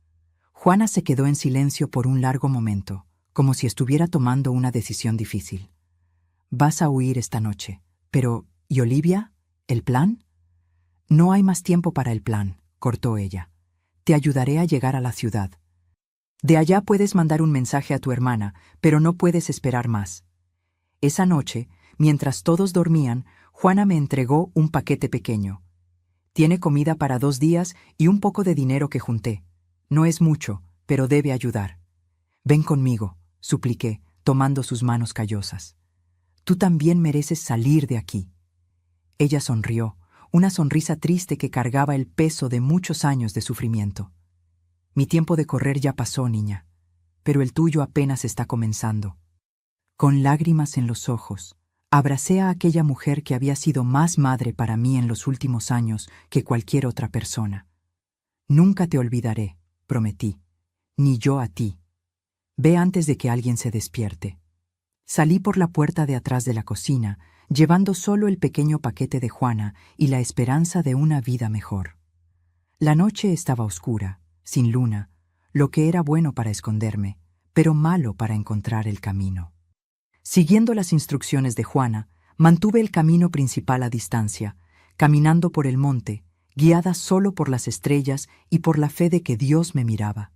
Juana se quedó en silencio por un largo momento, como si estuviera tomando una decisión difícil. «Vas a huir esta noche. Pero, ¿y Olivia? ¿El plan?» «No hay más tiempo para el plan», cortó ella. «Te ayudaré a llegar a la ciudad. De allá puedes mandar un mensaje a tu hermana, pero no puedes esperar más». Esa noche, mientras todos dormían, Juana me entregó un paquete pequeño. «Tiene comida para 2 días y un poco de dinero que junté. No es mucho, pero debe ayudar. Ven conmigo», supliqué, tomando sus manos callosas. «Tú también mereces salir de aquí». Ella sonrió, una sonrisa triste que cargaba el peso de muchos años de sufrimiento. «Mi tiempo de correr ya pasó, niña, pero el tuyo apenas está comenzando». Con lágrimas en los ojos, abracé a aquella mujer que había sido más madre para mí en los últimos años que cualquier otra persona. «Nunca te olvidaré», prometí, «ni yo a ti. Ve antes de que alguien se despierte». Salí por la puerta de atrás de la cocina, llevando solo el pequeño paquete de Juana y la esperanza de una vida mejor. La noche estaba oscura, sin luna, lo que era bueno para esconderme, pero malo para encontrar el camino. Siguiendo las instrucciones de Juana, mantuve el camino principal a distancia, caminando por el monte, guiada solo por las estrellas y por la fe de que Dios me miraba.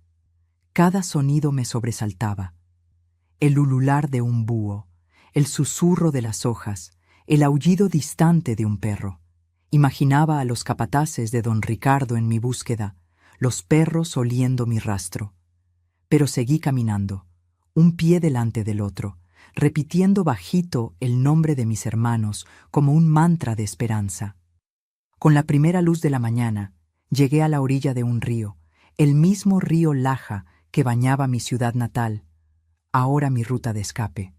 Cada sonido me sobresaltaba. El ulular de un búho, el susurro de las hojas, el aullido distante de un perro. Imaginaba a los capataces de don Ricardo en mi búsqueda, los perros oliendo mi rastro. Pero seguí caminando, un pie delante del otro, repitiendo bajito el nombre de mis hermanos como un mantra de esperanza. Con la primera luz de la mañana, llegué a la orilla de un río, el mismo río Laja que bañaba mi ciudad natal, ahora mi ruta de escape.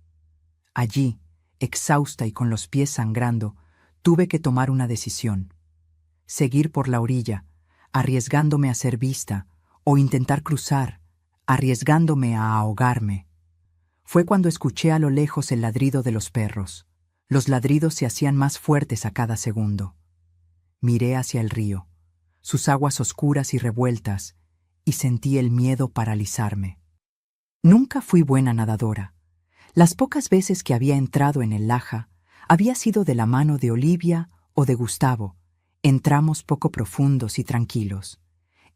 Allí, exhausta y con los pies sangrando, tuve que tomar una decisión: seguir por la orilla, arriesgándome a ser vista, o intentar cruzar, arriesgándome a ahogarme. Fue cuando escuché a lo lejos el ladrido de los perros. Los ladridos se hacían más fuertes a cada segundo. Miré hacia el río, sus aguas oscuras y revueltas, y sentí el miedo paralizarme. Nunca fui buena nadadora. Las pocas veces que había entrado en el Laja, había sido de la mano de Olivia o de Gustavo, en tramos poco profundos y tranquilos.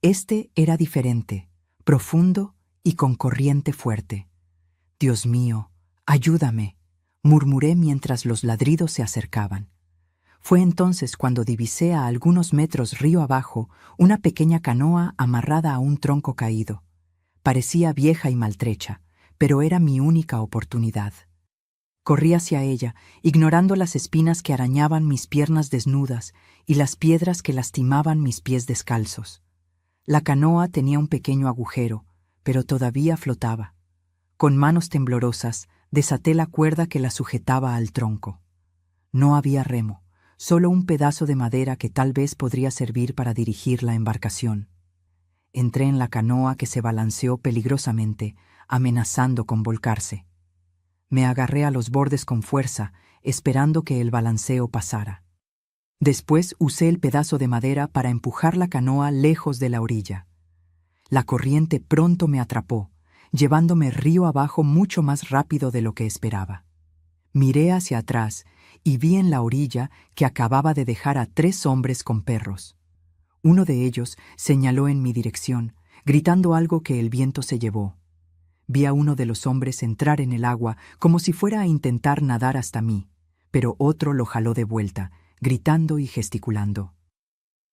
Este era diferente, profundo y con corriente fuerte. «Dios mío, ayúdame», murmuré mientras los ladridos se acercaban. Fue entonces cuando divisé a algunos metros río abajo una pequeña canoa amarrada a un tronco caído. Parecía vieja y maltrecha, pero era mi única oportunidad. Corrí hacia ella, ignorando las espinas que arañaban mis piernas desnudas y las piedras que lastimaban mis pies descalzos. La canoa tenía un pequeño agujero, pero todavía flotaba. Con manos temblorosas, desaté la cuerda que la sujetaba al tronco. No había remo, solo un pedazo de madera que tal vez podría servir para dirigir la embarcación. Entré en la canoa que se balanceó peligrosamente, amenazando con volcarse. Me agarré a los bordes con fuerza, esperando que el balanceo pasara. Después usé el pedazo de madera para empujar la canoa lejos de la orilla. La corriente pronto me atrapó, llevándome río abajo mucho más rápido de lo que esperaba. Miré hacia atrás y vi en la orilla que acababa de dejar a 3 hombres con perros. Uno de ellos señaló en mi dirección, gritando algo que el viento se llevó. Vi a uno de los hombres entrar en el agua como si fuera a intentar nadar hasta mí, pero otro lo jaló de vuelta, gritando y gesticulando.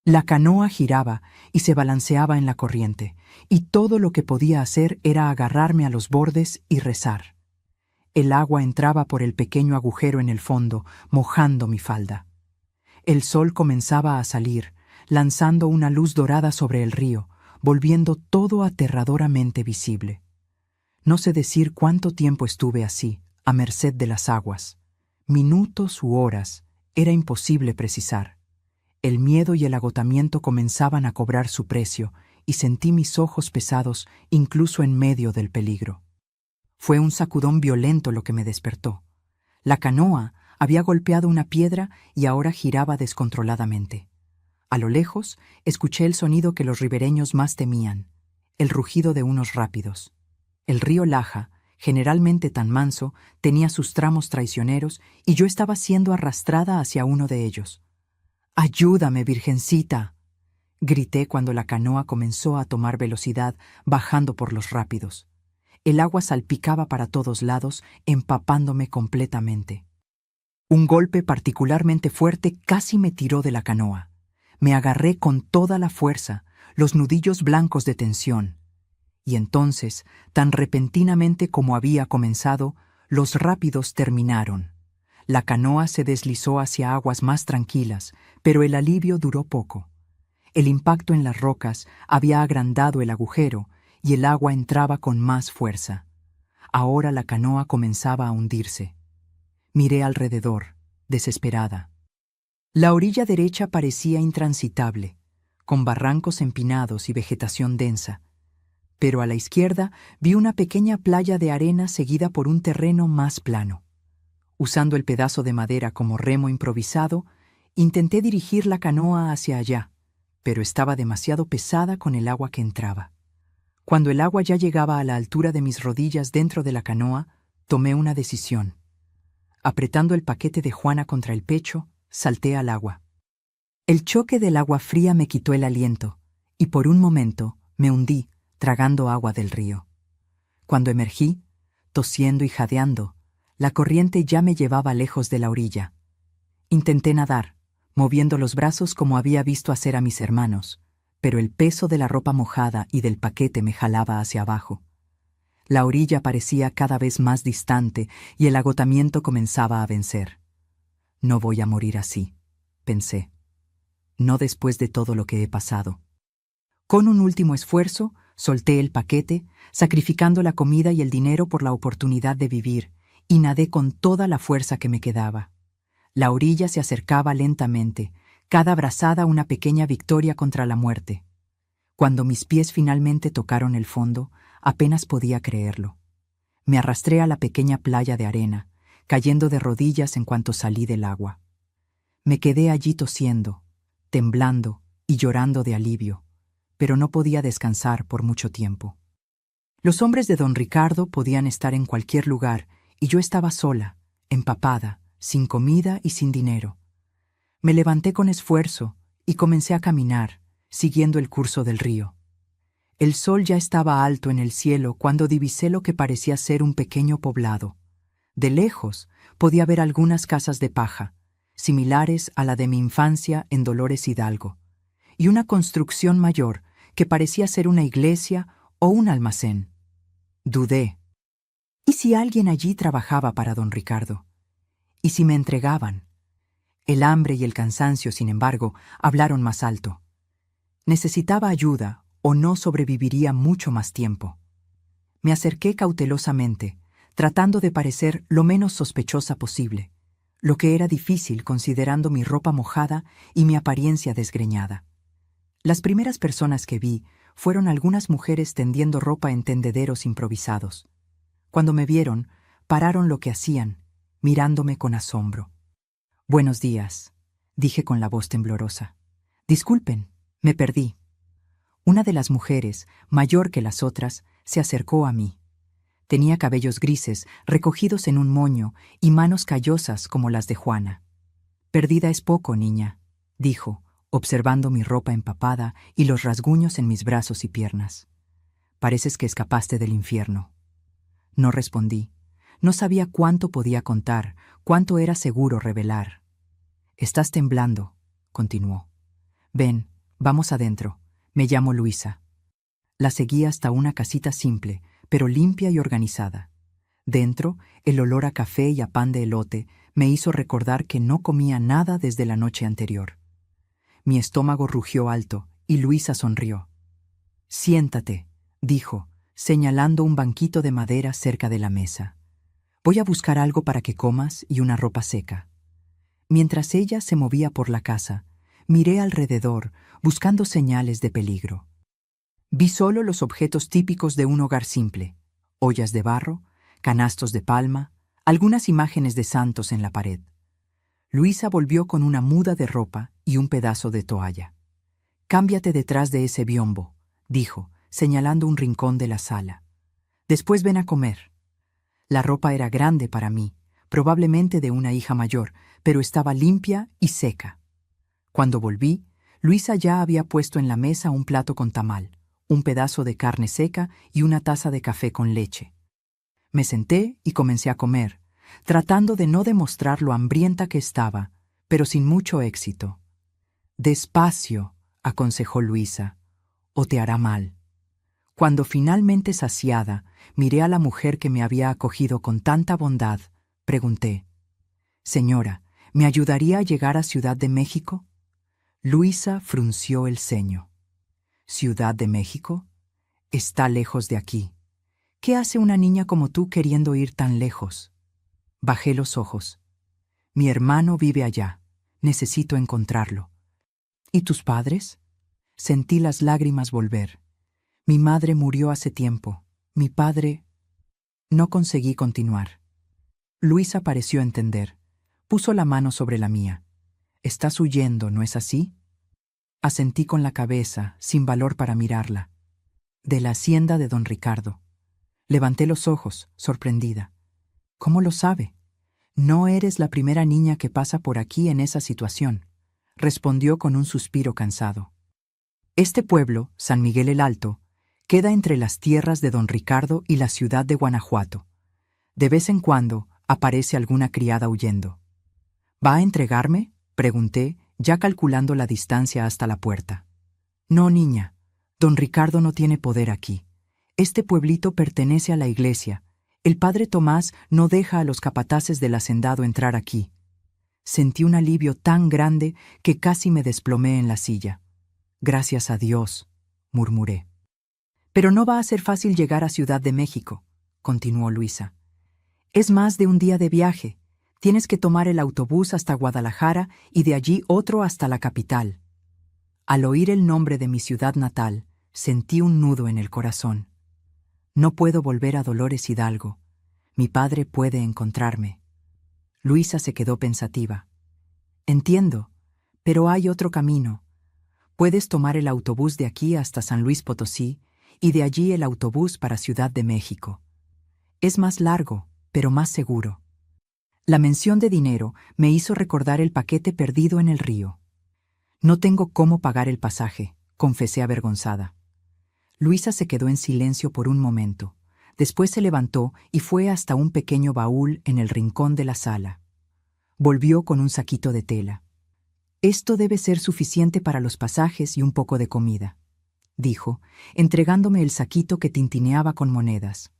La canoa giraba y se balanceaba en la corriente, y todo lo que podía hacer era agarrarme a los bordes y rezar. El agua entraba por el pequeño agujero en el fondo, mojando mi falda. El sol comenzaba a salir, lanzando una luz dorada sobre el río, volviendo todo aterradoramente visible. No sé decir cuánto tiempo estuve así, a merced de las aguas. Minutos u horas, era imposible precisar. El miedo y el agotamiento comenzaban a cobrar su precio y sentí mis ojos pesados incluso en medio del peligro. Fue un sacudón violento lo que me despertó. La canoa había golpeado una piedra y ahora giraba descontroladamente. A lo lejos, escuché el sonido que los ribereños más temían, el rugido de unos rápidos. El río Laja, generalmente tan manso, tenía sus tramos traicioneros y yo estaba siendo arrastrada hacia uno de ellos. «¡Ayúdame, Virgencita!», grité cuando la canoa comenzó a tomar velocidad, bajando por los rápidos. El agua salpicaba para todos lados, empapándome completamente. Un golpe particularmente fuerte casi me tiró de la canoa. Me agarré con toda la fuerza, los nudillos blancos de tensión. Y entonces, tan repentinamente como había comenzado, los rápidos terminaron. La canoa se deslizó hacia aguas más tranquilas, pero el alivio duró poco. El impacto en las rocas había agrandado el agujero y el agua entraba con más fuerza. Ahora la canoa comenzaba a hundirse. Miré alrededor, desesperada. La orilla derecha parecía intransitable, con barrancos empinados y vegetación densa. Pero a la izquierda vi una pequeña playa de arena seguida por un terreno más plano. Usando el pedazo de madera como remo improvisado, intenté dirigir la canoa hacia allá, pero estaba demasiado pesada con el agua que entraba. Cuando el agua ya llegaba a la altura de mis rodillas dentro de la canoa, tomé una decisión. Apretando el paquete de Juana contra el pecho, salté al agua. El choque del agua fría me quitó el aliento, y por un momento me hundí, tragando agua del río. Cuando emergí, tosiendo y jadeando, la corriente ya me llevaba lejos de la orilla. Intenté nadar, moviendo los brazos como había visto hacer a mis hermanos, pero el peso de la ropa mojada y del paquete me jalaba hacia abajo. La orilla parecía cada vez más distante y el agotamiento comenzaba a vencer. No voy a morir así, pensé. No después de todo lo que he pasado. Con un último esfuerzo, solté el paquete, sacrificando la comida y el dinero por la oportunidad de vivir, y nadé con toda la fuerza que me quedaba. La orilla se acercaba lentamente, cada brazada una pequeña victoria contra la muerte. Cuando mis pies finalmente tocaron el fondo, apenas podía creerlo. Me arrastré a la pequeña playa de arena, cayendo de rodillas en cuanto salí del agua. Me quedé allí tosiendo, temblando y llorando de alivio, pero no podía descansar por mucho tiempo. Los hombres de don Ricardo podían estar en cualquier lugar y yo estaba sola, empapada, sin comida y sin dinero. Me levanté con esfuerzo y comencé a caminar, siguiendo el curso del río. El sol ya estaba alto en el cielo cuando divisé lo que parecía ser un pequeño poblado. De lejos podía ver algunas casas de paja, similares a la de mi infancia en Dolores Hidalgo, y una construcción mayor que parecía ser una iglesia o un almacén. Dudé. ¿Y si alguien allí trabajaba para don Ricardo? ¿Y si me entregaban? El hambre y el cansancio, sin embargo, hablaron más alto. Necesitaba ayuda o no sobreviviría mucho más tiempo. Me acerqué cautelosamente, tratando de parecer lo menos sospechosa posible, lo que era difícil considerando mi ropa mojada y mi apariencia desgreñada. Las primeras personas que vi fueron algunas mujeres tendiendo ropa en tendederos improvisados. Cuando me vieron, pararon lo que hacían, mirándome con asombro. «Buenos días», dije con la voz temblorosa. «Disculpen, me perdí». Una de las mujeres, mayor que las otras, se acercó a mí. Tenía cabellos grises, recogidos en un moño, y manos callosas como las de Juana. «Perdida es poco, niña», dijo, observando mi ropa empapada y los rasguños en mis brazos y piernas. «Pareces que escapaste del infierno». No respondí. No sabía cuánto podía contar, cuánto era seguro revelar. «Estás temblando», continuó. «Ven, vamos adentro. Me llamo Luisa». La seguí hasta una casita simple, pero limpia y organizada. Dentro, el olor a café y a pan de elote me hizo recordar que no comía nada desde la noche anterior. Mi estómago rugió alto y Luisa sonrió. «Siéntate», dijo, señalando un banquito de madera cerca de la mesa. «Voy a buscar algo para que comas y una ropa seca». Mientras ella se movía por la casa, Miré alrededor, buscando señales de peligro. Vi solo los objetos típicos de un hogar simple: ollas de barro, canastos de palma, algunas imágenes de santos en la pared. Luisa volvió con una muda de ropa y un pedazo de toalla. «Cámbiate detrás de ese biombo», dijo, señalando un rincón de la sala. «Después ven a comer». La ropa era grande para mí, probablemente de una hija mayor, pero estaba limpia y seca. Cuando volví, Luisa ya había puesto en la mesa un plato con tamal, un pedazo de carne seca y una taza de café con leche. Me senté y comencé a comer, tratando de no demostrar lo hambrienta que estaba, pero sin mucho éxito. «Despacio», aconsejó Luisa, «o te hará mal». Cuando finalmente saciada, miré a la mujer que me había acogido con tanta bondad. Pregunté: «Señora, ¿me ayudaría a llegar a Ciudad de México?» Luisa frunció el ceño. «¿Ciudad de México? Está lejos de aquí. ¿Qué hace una niña como tú queriendo ir tan lejos?» Bajé los ojos. «Mi hermano vive allá. Necesito encontrarlo». «¿Y tus padres?» Sentí las lágrimas volver. «Mi madre murió hace tiempo. Mi padre...» No conseguí continuar. Luisa pareció entender. Puso la mano sobre la mía. «Estás huyendo, ¿no es así?» Asentí con la cabeza, sin valor para mirarla. «De la hacienda de don Ricardo». Levanté los ojos, sorprendida. «¿Cómo lo sabe?» «No eres la primera niña que pasa por aquí en esa situación», respondió con un suspiro cansado. «Este pueblo, San Miguel el Alto, queda entre las tierras de don Ricardo y la ciudad de Guanajuato. De vez en cuando aparece alguna criada huyendo». «¿Va a entregarme?», pregunté, ya calculando la distancia hasta la puerta. «No, niña, don Ricardo no tiene poder aquí. Este pueblito pertenece a la iglesia. El padre Tomás no deja a los capataces del hacendado entrar aquí». Sentí un alivio tan grande que casi me desplomé en la silla. «Gracias a Dios», murmuré. «Pero no va a ser fácil llegar a Ciudad de México», continuó Luisa. «Es más de un día de viaje. Tienes que tomar el autobús hasta Guadalajara y de allí otro hasta la capital». Al oír el nombre de mi ciudad natal, sentí un nudo en el corazón. No puedo volver a Dolores Hidalgo. Mi padre puede encontrarme. Luisa se quedó pensativa. «Entiendo, pero hay otro camino. Puedes tomar el autobús de aquí hasta San Luis Potosí y de allí el autobús para Ciudad de México. Es más largo, pero más seguro». La mención de dinero me hizo recordar el paquete perdido en el río. «No tengo cómo pagar el pasaje», confesé avergonzada. Luisa se quedó en silencio por un momento. Después se levantó y fue hasta un pequeño baúl en el rincón de la sala. Volvió con un saquito de tela. «Esto debe ser suficiente para los pasajes y un poco de comida», dijo, entregándome el saquito que tintineaba con monedas.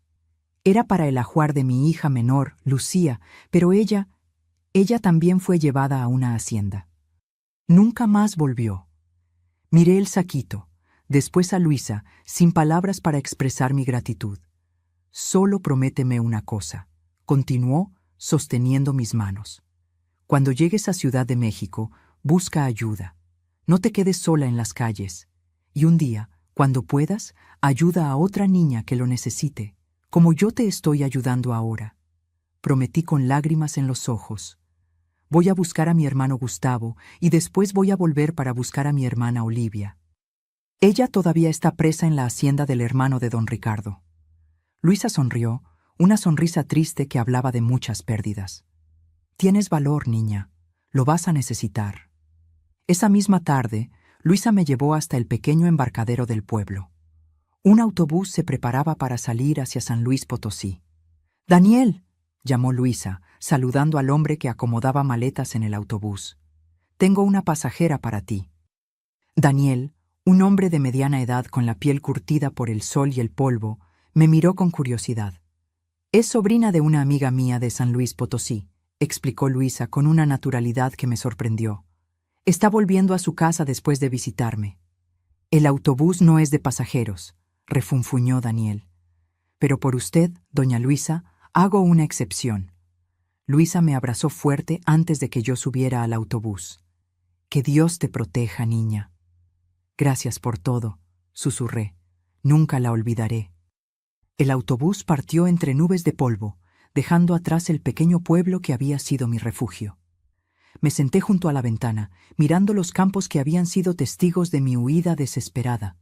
Era para el ajuar de mi hija menor, Lucía, pero ella también fue llevada a una hacienda. Nunca más volvió. Miré el saquito, después a Luisa, sin palabras para expresar mi gratitud. «Solo prométeme una cosa», continuó, sosteniendo mis manos. «Cuando llegues a Ciudad de México, busca ayuda. No te quedes sola en las calles. Y un día, cuando puedas, ayuda a otra niña que lo necesite, como yo te estoy ayudando ahora». Prometí con lágrimas en los ojos. «Voy a buscar a mi hermano Gustavo y después voy a volver para buscar a mi hermana Olivia. Ella todavía está presa en la hacienda del hermano de don Ricardo». Luisa sonrió, una sonrisa triste que hablaba de muchas pérdidas. «Tienes valor, niña. Lo vas a necesitar». Esa misma tarde, Luisa me llevó hasta el pequeño embarcadero del pueblo. Un autobús se preparaba para salir hacia San Luis Potosí. «¡Daniel!», llamó Luisa, saludando al hombre que acomodaba maletas en el autobús. «Tengo una pasajera para ti». Daniel, un hombre de mediana edad con la piel curtida por el sol y el polvo, me miró con curiosidad. «Es sobrina de una amiga mía de San Luis Potosí», explicó Luisa con una naturalidad que me sorprendió. «Está volviendo a su casa después de visitarme». «El autobús no es de pasajeros», refunfuñó Daniel. «Pero por usted, doña Luisa, hago una excepción». Luisa me abrazó fuerte antes de que yo subiera al autobús. Que Dios te proteja, niña. Gracias por todo, susurré. Nunca la olvidaré. El autobús partió entre nubes de polvo, dejando atrás el pequeño pueblo que había sido mi refugio. Me senté junto a la ventana, mirando los campos que habían sido testigos de mi huida desesperada.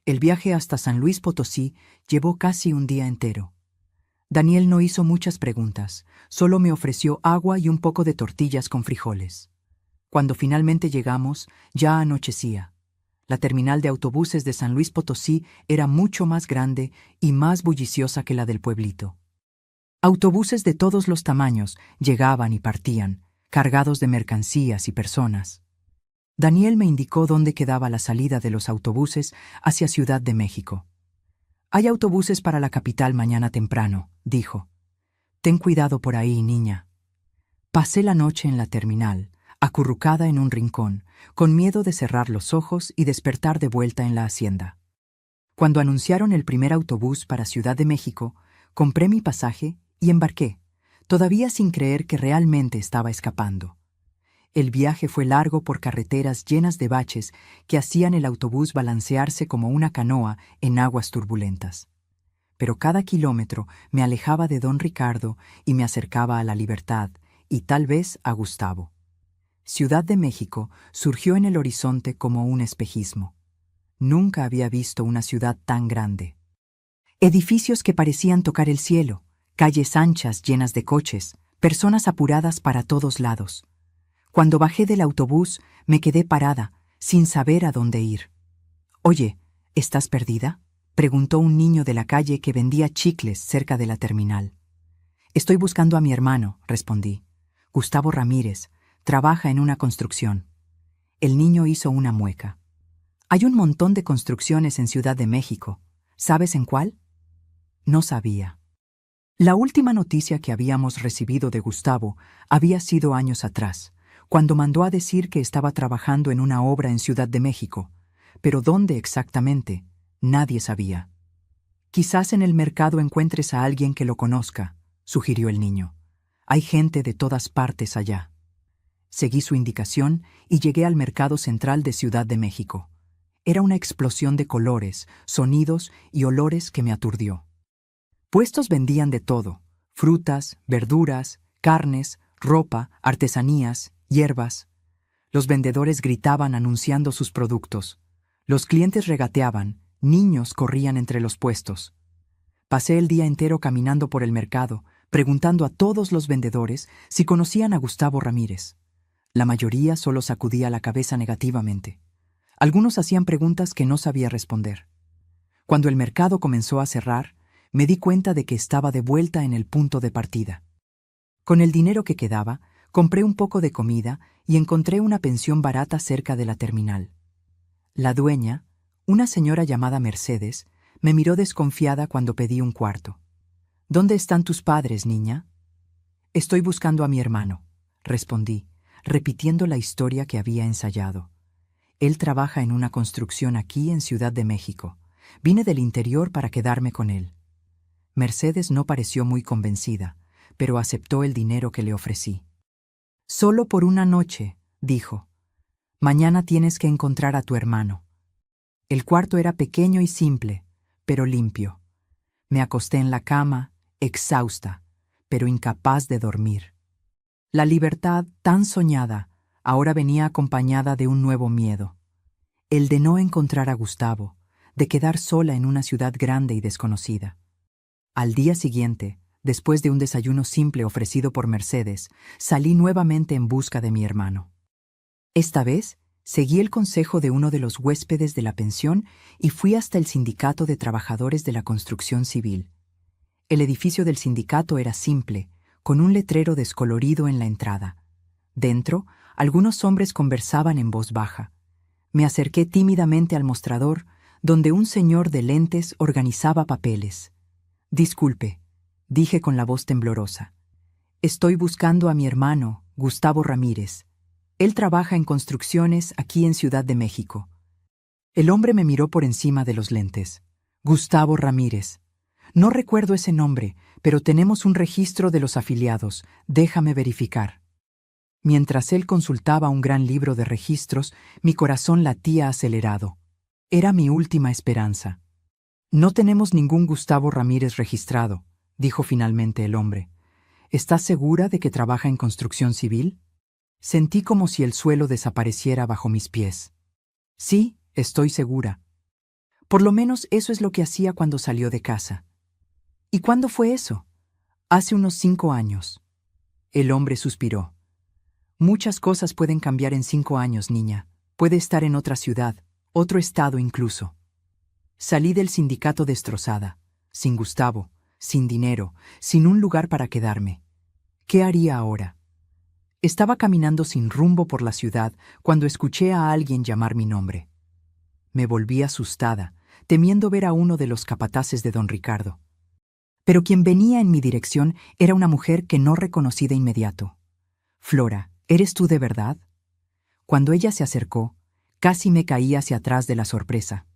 El viaje hasta San Luis Potosí llevó casi un día entero. Daniel no hizo muchas preguntas, solo me ofreció agua y un poco de tortillas con frijoles. Cuando finalmente llegamos, ya anochecía. La terminal de autobuses de San Luis Potosí era mucho más grande y más bulliciosa que la del pueblito. Autobuses de todos los tamaños llegaban y partían, cargados de mercancías y personas. Daniel me indicó dónde quedaba la salida de los autobuses hacia Ciudad de México. «Hay autobuses para la capital mañana temprano», dijo. «Ten cuidado por ahí, niña». Pasé la noche en la terminal, acurrucada en un rincón, con miedo de cerrar los ojos y despertar de vuelta en la hacienda. Cuando anunciaron el primer autobús para Ciudad de México, compré mi pasaje y embarqué, todavía sin creer que realmente estaba escapando. El viaje fue largo por carreteras llenas de baches que hacían el autobús balancearse como una canoa en aguas turbulentas. Pero cada kilómetro me alejaba de don Ricardo y me acercaba a la libertad, y tal vez a Gustavo. Ciudad de México surgió en el horizonte como un espejismo. Nunca había visto una ciudad tan grande. Edificios que parecían tocar el cielo, calles anchas llenas de coches, personas apuradas para todos lados. Cuando bajé del autobús, me quedé parada, sin saber a dónde ir. «Oye, ¿estás perdida?», preguntó un niño de la calle que vendía chicles cerca de la terminal. «Estoy buscando a mi hermano», respondí. «Gustavo Ramírez, trabaja en una construcción». El niño hizo una mueca. «Hay un montón de construcciones en Ciudad de México. ¿Sabes en cuál?». No sabía. La última noticia que habíamos recibido de Gustavo había sido años atrás, cuando mandó a decir que estaba trabajando en una obra en Ciudad de México, pero dónde exactamente, nadie sabía. «Quizás en el mercado encuentres a alguien que lo conozca», sugirió el niño. «Hay gente de todas partes allá». Seguí su indicación y llegué al mercado central de Ciudad de México. Era una explosión de colores, sonidos y olores que me aturdió. Puestos vendían de todo: frutas, verduras, carnes, ropa, artesanías, hierbas. Los vendedores gritaban anunciando sus productos. Los clientes regateaban, niños corrían entre los puestos. Pasé el día entero caminando por el mercado, preguntando a todos los vendedores si conocían a Gustavo Ramírez. La mayoría solo sacudía la cabeza negativamente. Algunos hacían preguntas que no sabía responder. Cuando el mercado comenzó a cerrar, me di cuenta de que estaba de vuelta en el punto de partida. Con el dinero que quedaba, compré un poco de comida y encontré una pensión barata cerca de la terminal. La dueña, una señora llamada Mercedes, me miró desconfiada cuando pedí un cuarto. «¿Dónde están tus padres, niña?». «Estoy buscando a mi hermano», respondí, repitiendo la historia que había ensayado. «Él trabaja en una construcción aquí en Ciudad de México. Vine del interior para quedarme con él». Mercedes no pareció muy convencida, pero aceptó el dinero que le ofrecí. «Solo por una noche», dijo. «Mañana tienes que encontrar a tu hermano». El cuarto era pequeño y simple, pero limpio. Me acosté en la cama, exhausta, pero incapaz de dormir. La libertad tan soñada ahora venía acompañada de un nuevo miedo: el de no encontrar a Gustavo, de quedar sola en una ciudad grande y desconocida. Al día siguiente, después de un desayuno simple ofrecido por Mercedes, salí nuevamente en busca de mi hermano. Esta vez, seguí el consejo de uno de los huéspedes de la pensión y fui hasta el sindicato de trabajadores de la construcción civil. El edificio del sindicato era simple, con un letrero descolorido en la entrada. Dentro, algunos hombres conversaban en voz baja. Me acerqué tímidamente al mostrador, donde un señor de lentes organizaba papeles. «Disculpe», dije con la voz temblorosa. «Estoy buscando a mi hermano, Gustavo Ramírez. Él trabaja en construcciones aquí en Ciudad de México». El hombre me miró por encima de los lentes. «Gustavo Ramírez. No recuerdo ese nombre, pero tenemos un registro de los afiliados. Déjame verificar». Mientras él consultaba un gran libro de registros, mi corazón latía acelerado. Era mi última esperanza. No tenemos ningún Gustavo Ramírez registrado, dijo finalmente el hombre. ¿Estás segura de que trabaja en construcción civil? Sentí como si el suelo desapareciera bajo mis pies. Sí, estoy segura. Por lo menos eso es lo que hacía cuando salió de casa. ¿Y cuándo fue eso? Hace unos 5 años. El hombre suspiró. Muchas cosas pueden cambiar en 5 años, niña. Puede estar en otra ciudad, otro estado incluso. Salí del sindicato destrozada, sin Gustavo, sin dinero, sin un lugar para quedarme. ¿Qué haría ahora? Estaba caminando sin rumbo por la ciudad cuando escuché a alguien llamar mi nombre. Me volví asustada, temiendo ver a uno de los capataces de don Ricardo. Pero quien venía en mi dirección era una mujer que no reconocí de inmediato. Flora, ¿eres tú de verdad? Cuando ella se acercó, casi me caí hacia atrás de la sorpresa.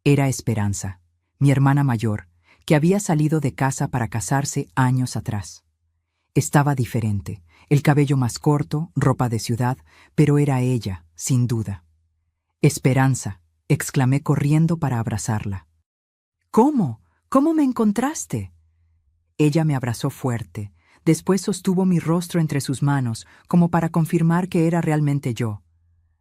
Era Esperanza, mi hermana mayor, que había salido de casa para casarse años atrás. Estaba diferente, el cabello más corto, ropa de ciudad, pero era ella, sin duda. Esperanza, exclamé corriendo para abrazarla. ¿Cómo? ¿Cómo me encontraste? Ella me abrazó fuerte, después sostuvo mi rostro entre sus manos, como para confirmar que era realmente yo.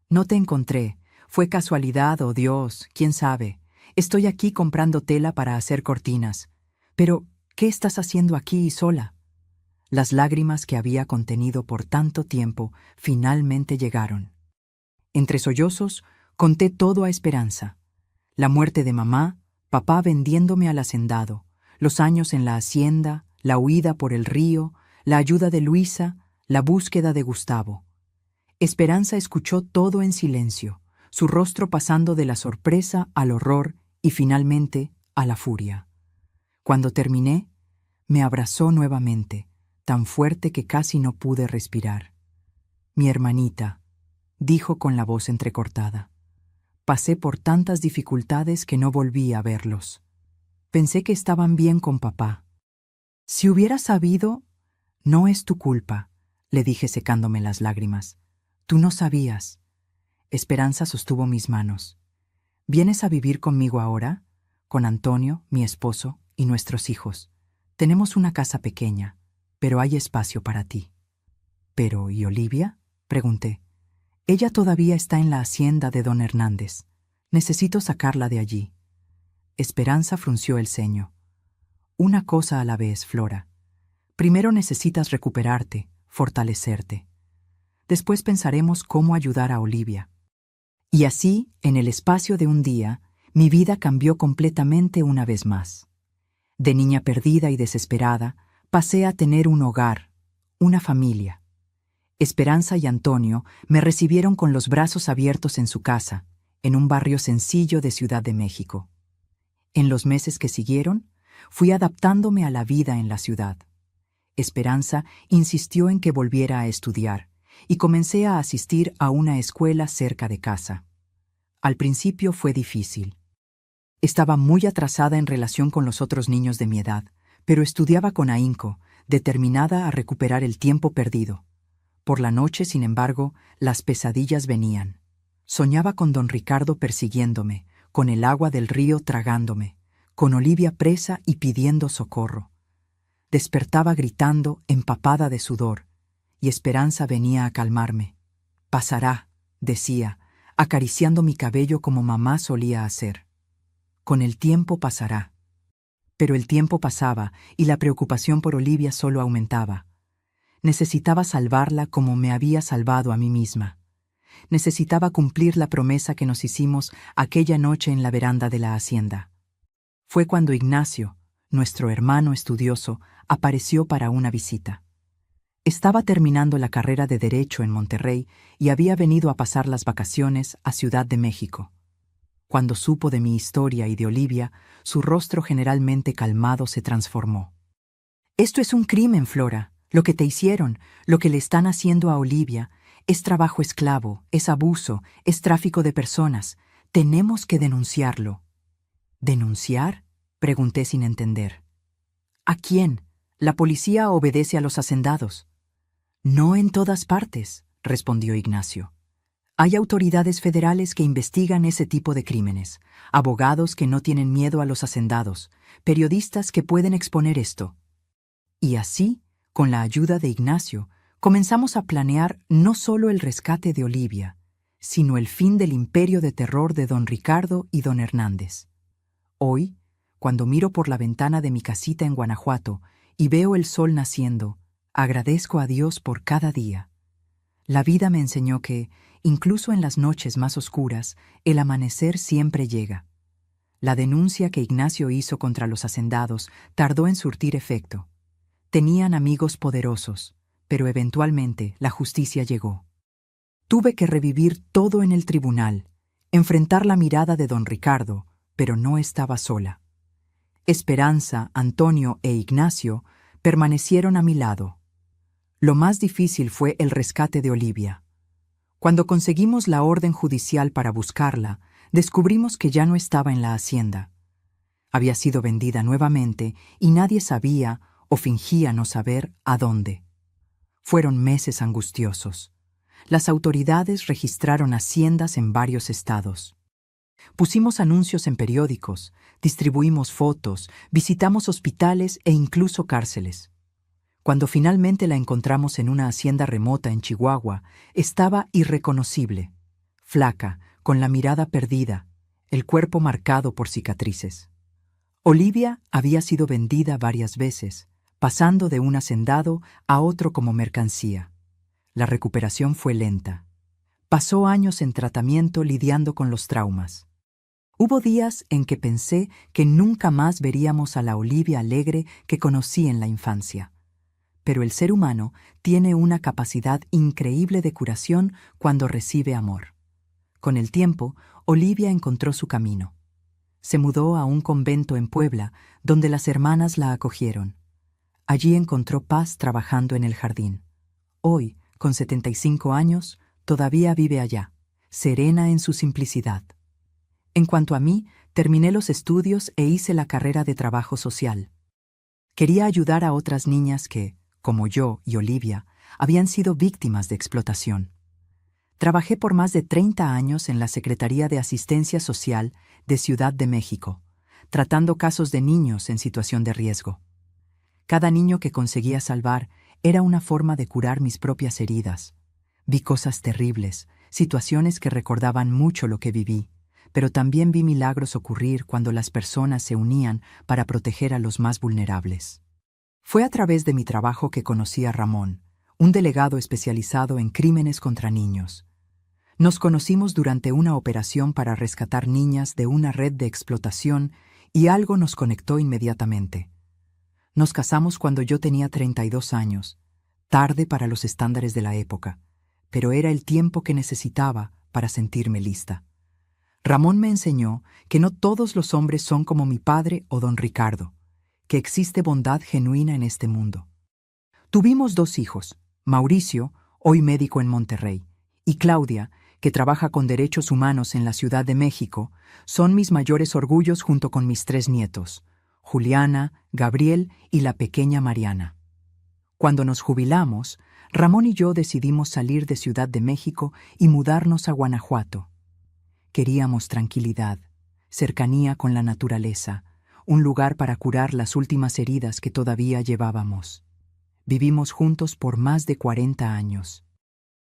No te encontré, fue casualidad o Dios, quién sabe. Estoy aquí comprando tela para hacer cortinas. Pero, ¿qué estás haciendo aquí y sola? Las lágrimas que había contenido por tanto tiempo finalmente llegaron. Entre sollozos, conté todo a Esperanza. La muerte de mamá, papá vendiéndome al hacendado, los años en la hacienda, la huida por el río, la ayuda de Luisa, la búsqueda de Gustavo. Esperanza escuchó todo en silencio, su rostro pasando de la sorpresa al horror y finalmente a la furia. Cuando terminé, me abrazó nuevamente, tan fuerte que casi no pude respirar. Mi hermanita, dijo con la voz entrecortada. Pasé por tantas dificultades que no volví a verlos. Pensé que estaban bien con papá. Si hubiera sabido, no es tu culpa, le dije secándome las lágrimas. Tú no sabías. Esperanza sostuvo mis manos. ¿Vienes a vivir conmigo ahora? Con Antonio, mi esposo, y nuestros hijos. Tenemos una casa pequeña, pero hay espacio para ti. ¿Pero y Olivia? Pregunté. Ella todavía está en la hacienda de don Hernández. Necesito sacarla de allí. Esperanza frunció el ceño. Una cosa a la vez, Flora. Primero necesitas recuperarte, fortalecerte. Después pensaremos cómo ayudar a Olivia. Y así, en el espacio de un día, mi vida cambió completamente una vez más. De niña perdida y desesperada, pasé a tener un hogar, una familia. Esperanza y Antonio me recibieron con los brazos abiertos en su casa, en un barrio sencillo de Ciudad de México. En los meses que siguieron, fui adaptándome a la vida en la ciudad. Esperanza insistió en que volviera a estudiar, y comencé a asistir a una escuela cerca de casa. Al principio fue difícil. Estaba muy atrasada en relación con los otros niños de mi edad, pero estudiaba con ahínco, determinada a recuperar el tiempo perdido. Por la noche, sin embargo, las pesadillas venían. Soñaba con don Ricardo persiguiéndome, con el agua del río tragándome, con Olivia presa y pidiendo socorro. Despertaba gritando, empapada de sudor, y Esperanza venía a calmarme. Pasará, decía, acariciando mi cabello como mamá solía hacer. Con el tiempo pasará. Pero el tiempo pasaba y la preocupación por Olivia solo aumentaba. Necesitaba salvarla como me había salvado a mí misma. Necesitaba cumplir la promesa que nos hicimos aquella noche en la veranda de la hacienda. Fue cuando Ignacio, nuestro hermano estudioso, apareció para una visita. Estaba terminando la carrera de Derecho en Monterrey y había venido a pasar las vacaciones a Ciudad de México. Cuando supo de mi historia y de Olivia, su rostro generalmente calmado se transformó. «Esto es un crimen, Flora. Lo que te hicieron, lo que le están haciendo a Olivia, es trabajo esclavo, es abuso, es tráfico de personas. Tenemos que denunciarlo». «¿Denunciar?», pregunté sin entender. «¿A quién? La policía obedece a los hacendados». No en todas partes, respondió Ignacio. Hay autoridades federales que investigan ese tipo de crímenes, abogados que no tienen miedo a los hacendados, periodistas que pueden exponer esto. Y así, con la ayuda de Ignacio, comenzamos a planear no solo el rescate de Olivia, sino el fin del imperio de terror de don Ricardo y don Hernández. Hoy, cuando miro por la ventana de mi casita en Guanajuato y veo el sol naciendo, agradezco a Dios por cada día. La vida me enseñó que, incluso en las noches más oscuras, el amanecer siempre llega. La denuncia que Ignacio hizo contra los hacendados tardó en surtir efecto. Tenían amigos poderosos, pero eventualmente la justicia llegó. Tuve que revivir todo en el tribunal, enfrentar la mirada de don Ricardo, pero no estaba sola. Esperanza, Antonio e Ignacio permanecieron a mi lado. Lo más difícil fue el rescate de Olivia. Cuando conseguimos la orden judicial para buscarla, descubrimos que ya no estaba en la hacienda. Había sido vendida nuevamente y nadie sabía o fingía no saber a dónde. Fueron meses angustiosos. Las autoridades registraron haciendas en varios estados. Pusimos anuncios en periódicos, distribuimos fotos, visitamos hospitales e incluso cárceles. Cuando finalmente la encontramos en una hacienda remota en Chihuahua, estaba irreconocible, flaca, con la mirada perdida, el cuerpo marcado por cicatrices. Olivia había sido vendida varias veces, pasando de un hacendado a otro como mercancía. La recuperación fue lenta. Pasó años en tratamiento lidiando con los traumas. Hubo días en que pensé que nunca más veríamos a la Olivia alegre que conocí en la infancia. Pero el ser humano tiene una capacidad increíble de curación cuando recibe amor. Con el tiempo, Olivia encontró su camino. Se mudó a un convento en Puebla, donde las hermanas la acogieron. Allí encontró paz trabajando en el jardín. Hoy, con 75 años, todavía vive allá, serena en su simplicidad. En cuanto a mí, terminé los estudios e hice la carrera de trabajo social. Quería ayudar a otras niñas que, como yo y Olivia, habían sido víctimas de explotación. Trabajé por más de 30 años en la Secretaría de Asistencia Social de Ciudad de México, tratando casos de niños en situación de riesgo. Cada niño que conseguía salvar era una forma de curar mis propias heridas. Vi cosas terribles, situaciones que recordaban mucho lo que viví, pero también vi milagros ocurrir cuando las personas se unían para proteger a los más vulnerables. Fue a través de mi trabajo que conocí a Ramón, un delegado especializado en crímenes contra niños. Nos conocimos durante una operación para rescatar niñas de una red de explotación y algo nos conectó inmediatamente. Nos casamos cuando yo tenía 32 años, tarde para los estándares de la época, pero era el tiempo que necesitaba para sentirme lista. Ramón me enseñó que no todos los hombres son como mi padre o don Ricardo, que existe bondad genuina en este mundo. Tuvimos 2 hijos, Mauricio, hoy médico en Monterrey, y Claudia, que trabaja con derechos humanos en la Ciudad de México, son mis mayores orgullos junto con mis 3 nietos, Juliana, Gabriel y la pequeña Mariana. Cuando nos jubilamos, Ramón y yo decidimos salir de Ciudad de México y mudarnos a Guanajuato. Queríamos tranquilidad, cercanía con la naturaleza, un lugar para curar las últimas heridas que todavía llevábamos. Vivimos juntos por más de 40 años.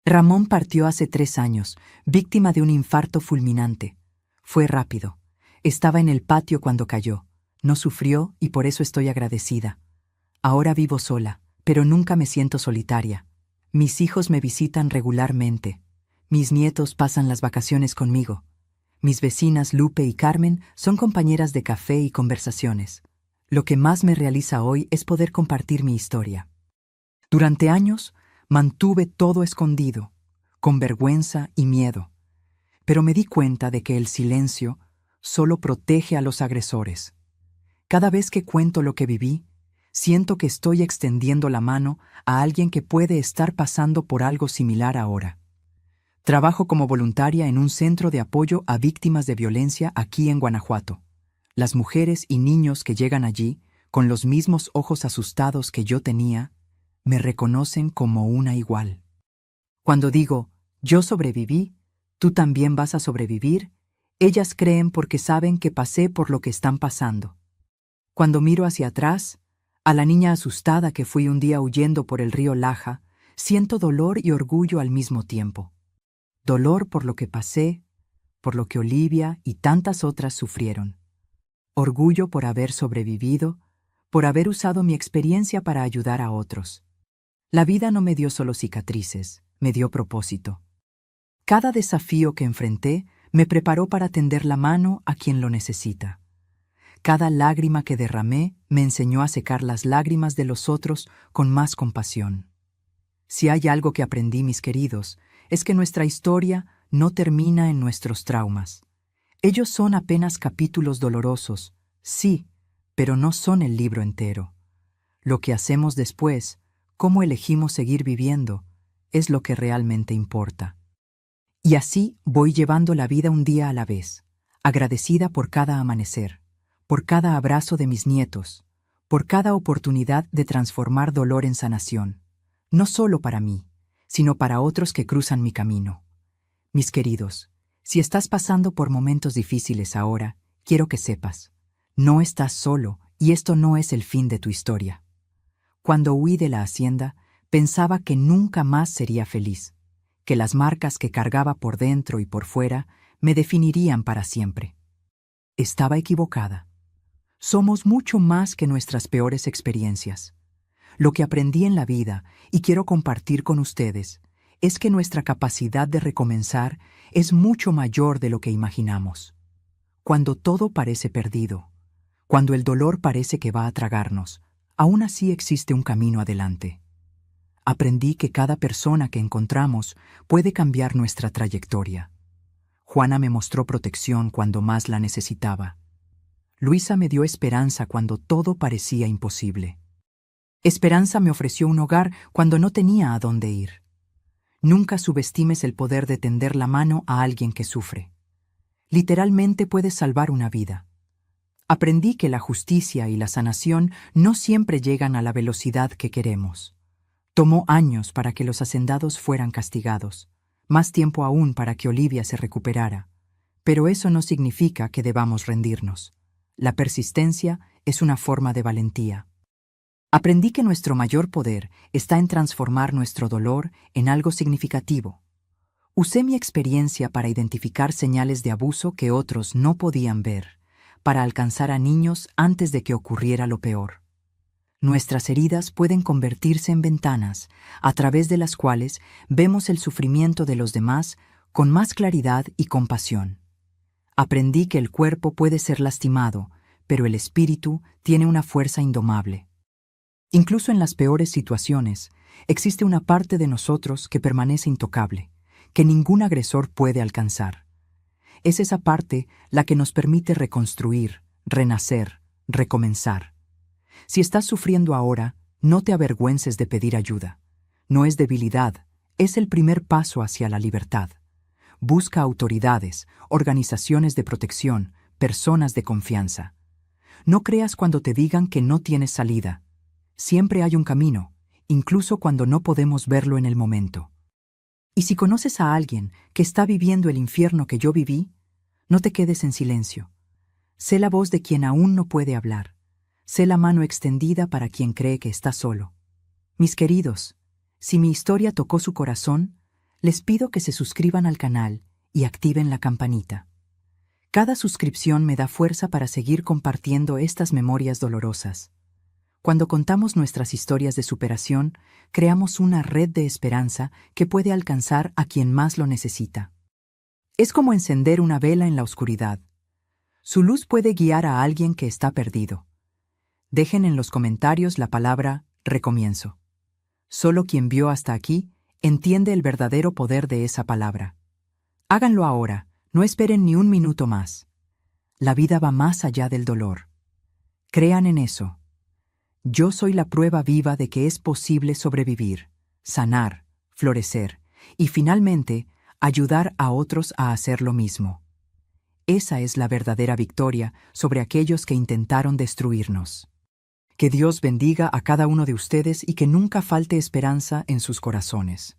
Ramón partió hace 3 años, víctima de un infarto fulminante. Fue rápido. Estaba en el patio cuando cayó. No sufrió y por eso estoy agradecida. Ahora vivo sola, pero nunca me siento solitaria. Mis hijos me visitan regularmente. Mis nietos pasan las vacaciones conmigo. Mis vecinas Lupe y Carmen son compañeras de café y conversaciones. Lo que más me realiza hoy es poder compartir mi historia. Durante años, mantuve todo escondido, con vergüenza y miedo. Pero me di cuenta de que el silencio solo protege a los agresores. Cada vez que cuento lo que viví, siento que estoy extendiendo la mano a alguien que puede estar pasando por algo similar ahora. Trabajo como voluntaria en un centro de apoyo a víctimas de violencia aquí en Guanajuato. Las mujeres y niños que llegan allí, con los mismos ojos asustados que yo tenía, me reconocen como una igual. Cuando digo, yo sobreviví, tú también vas a sobrevivir, ellas creen porque saben que pasé por lo que están pasando. Cuando miro hacia atrás, a la niña asustada que fui un día huyendo por el río Laja, siento dolor y orgullo al mismo tiempo. Dolor por lo que pasé, por lo que Olivia y tantas otras sufrieron. Orgullo por haber sobrevivido, por haber usado mi experiencia para ayudar a otros. La vida no me dio solo cicatrices, me dio propósito. Cada desafío que enfrenté me preparó para tender la mano a quien lo necesita. Cada lágrima que derramé me enseñó a secar las lágrimas de los otros con más compasión. Si hay algo que aprendí, mis queridos, es que nuestra historia no termina en nuestros traumas. Ellos son apenas capítulos dolorosos, sí, pero no son el libro entero. Lo que hacemos después, cómo elegimos seguir viviendo, es lo que realmente importa. Y así voy llevando la vida un día a la vez, agradecida por cada amanecer, por cada abrazo de mis nietos, por cada oportunidad de transformar dolor en sanación, no solo para mí, sino para otros que cruzan mi camino. Mis queridos, si estás pasando por momentos difíciles ahora, quiero que sepas, no estás solo y esto no es el fin de tu historia. Cuando huí de la hacienda, pensaba que nunca más sería feliz, que las marcas que cargaba por dentro y por fuera me definirían para siempre. Estaba equivocada. Somos mucho más que nuestras peores experiencias. Lo que aprendí en la vida, y quiero compartir con ustedes, es que nuestra capacidad de recomenzar es mucho mayor de lo que imaginamos. Cuando todo parece perdido, cuando el dolor parece que va a tragarnos, aún así existe un camino adelante. Aprendí que cada persona que encontramos puede cambiar nuestra trayectoria. Juana me mostró protección cuando más la necesitaba. Luisa me dio esperanza cuando todo parecía imposible. Esperanza me ofreció un hogar cuando no tenía a dónde ir. Nunca subestimes el poder de tender la mano a alguien que sufre. Literalmente puedes salvar una vida. Aprendí que la justicia y la sanación no siempre llegan a la velocidad que queremos. Tomó años para que los hacendados fueran castigados, más tiempo aún para que Olivia se recuperara. Pero eso no significa que debamos rendirnos. La persistencia es una forma de valentía. Aprendí que nuestro mayor poder está en transformar nuestro dolor en algo significativo. Usé mi experiencia para identificar señales de abuso que otros no podían ver, para alcanzar a niños antes de que ocurriera lo peor. Nuestras heridas pueden convertirse en ventanas, a través de las cuales vemos el sufrimiento de los demás con más claridad y compasión. Aprendí que el cuerpo puede ser lastimado, pero el espíritu tiene una fuerza indomable. Incluso en las peores situaciones, existe una parte de nosotros que permanece intocable, que ningún agresor puede alcanzar. Es esa parte la que nos permite reconstruir, renacer, recomenzar. Si estás sufriendo ahora, no te avergüences de pedir ayuda. No es debilidad, es el primer paso hacia la libertad. Busca autoridades, organizaciones de protección, personas de confianza. No creas cuando te digan que no tienes salida. Siempre hay un camino, incluso cuando no podemos verlo en el momento. Y si conoces a alguien que está viviendo el infierno que yo viví, no te quedes en silencio. Sé la voz de quien aún no puede hablar. Sé la mano extendida para quien cree que está solo. Mis queridos, si mi historia tocó su corazón, les pido que se suscriban al canal y activen la campanita. Cada suscripción me da fuerza para seguir compartiendo estas memorias dolorosas. Cuando contamos nuestras historias de superación, creamos una red de esperanza que puede alcanzar a quien más lo necesita. Es como encender una vela en la oscuridad. Su luz puede guiar a alguien que está perdido. Dejen en los comentarios la palabra recomienzo. Solo quien vio hasta aquí entiende el verdadero poder de esa palabra. Háganlo ahora, no esperen ni un minuto más. La vida va más allá del dolor. Crean en eso. Yo soy la prueba viva de que es posible sobrevivir, sanar, florecer y finalmente ayudar a otros a hacer lo mismo. Esa es la verdadera victoria sobre aquellos que intentaron destruirnos. Que Dios bendiga a cada uno de ustedes y que nunca falte esperanza en sus corazones.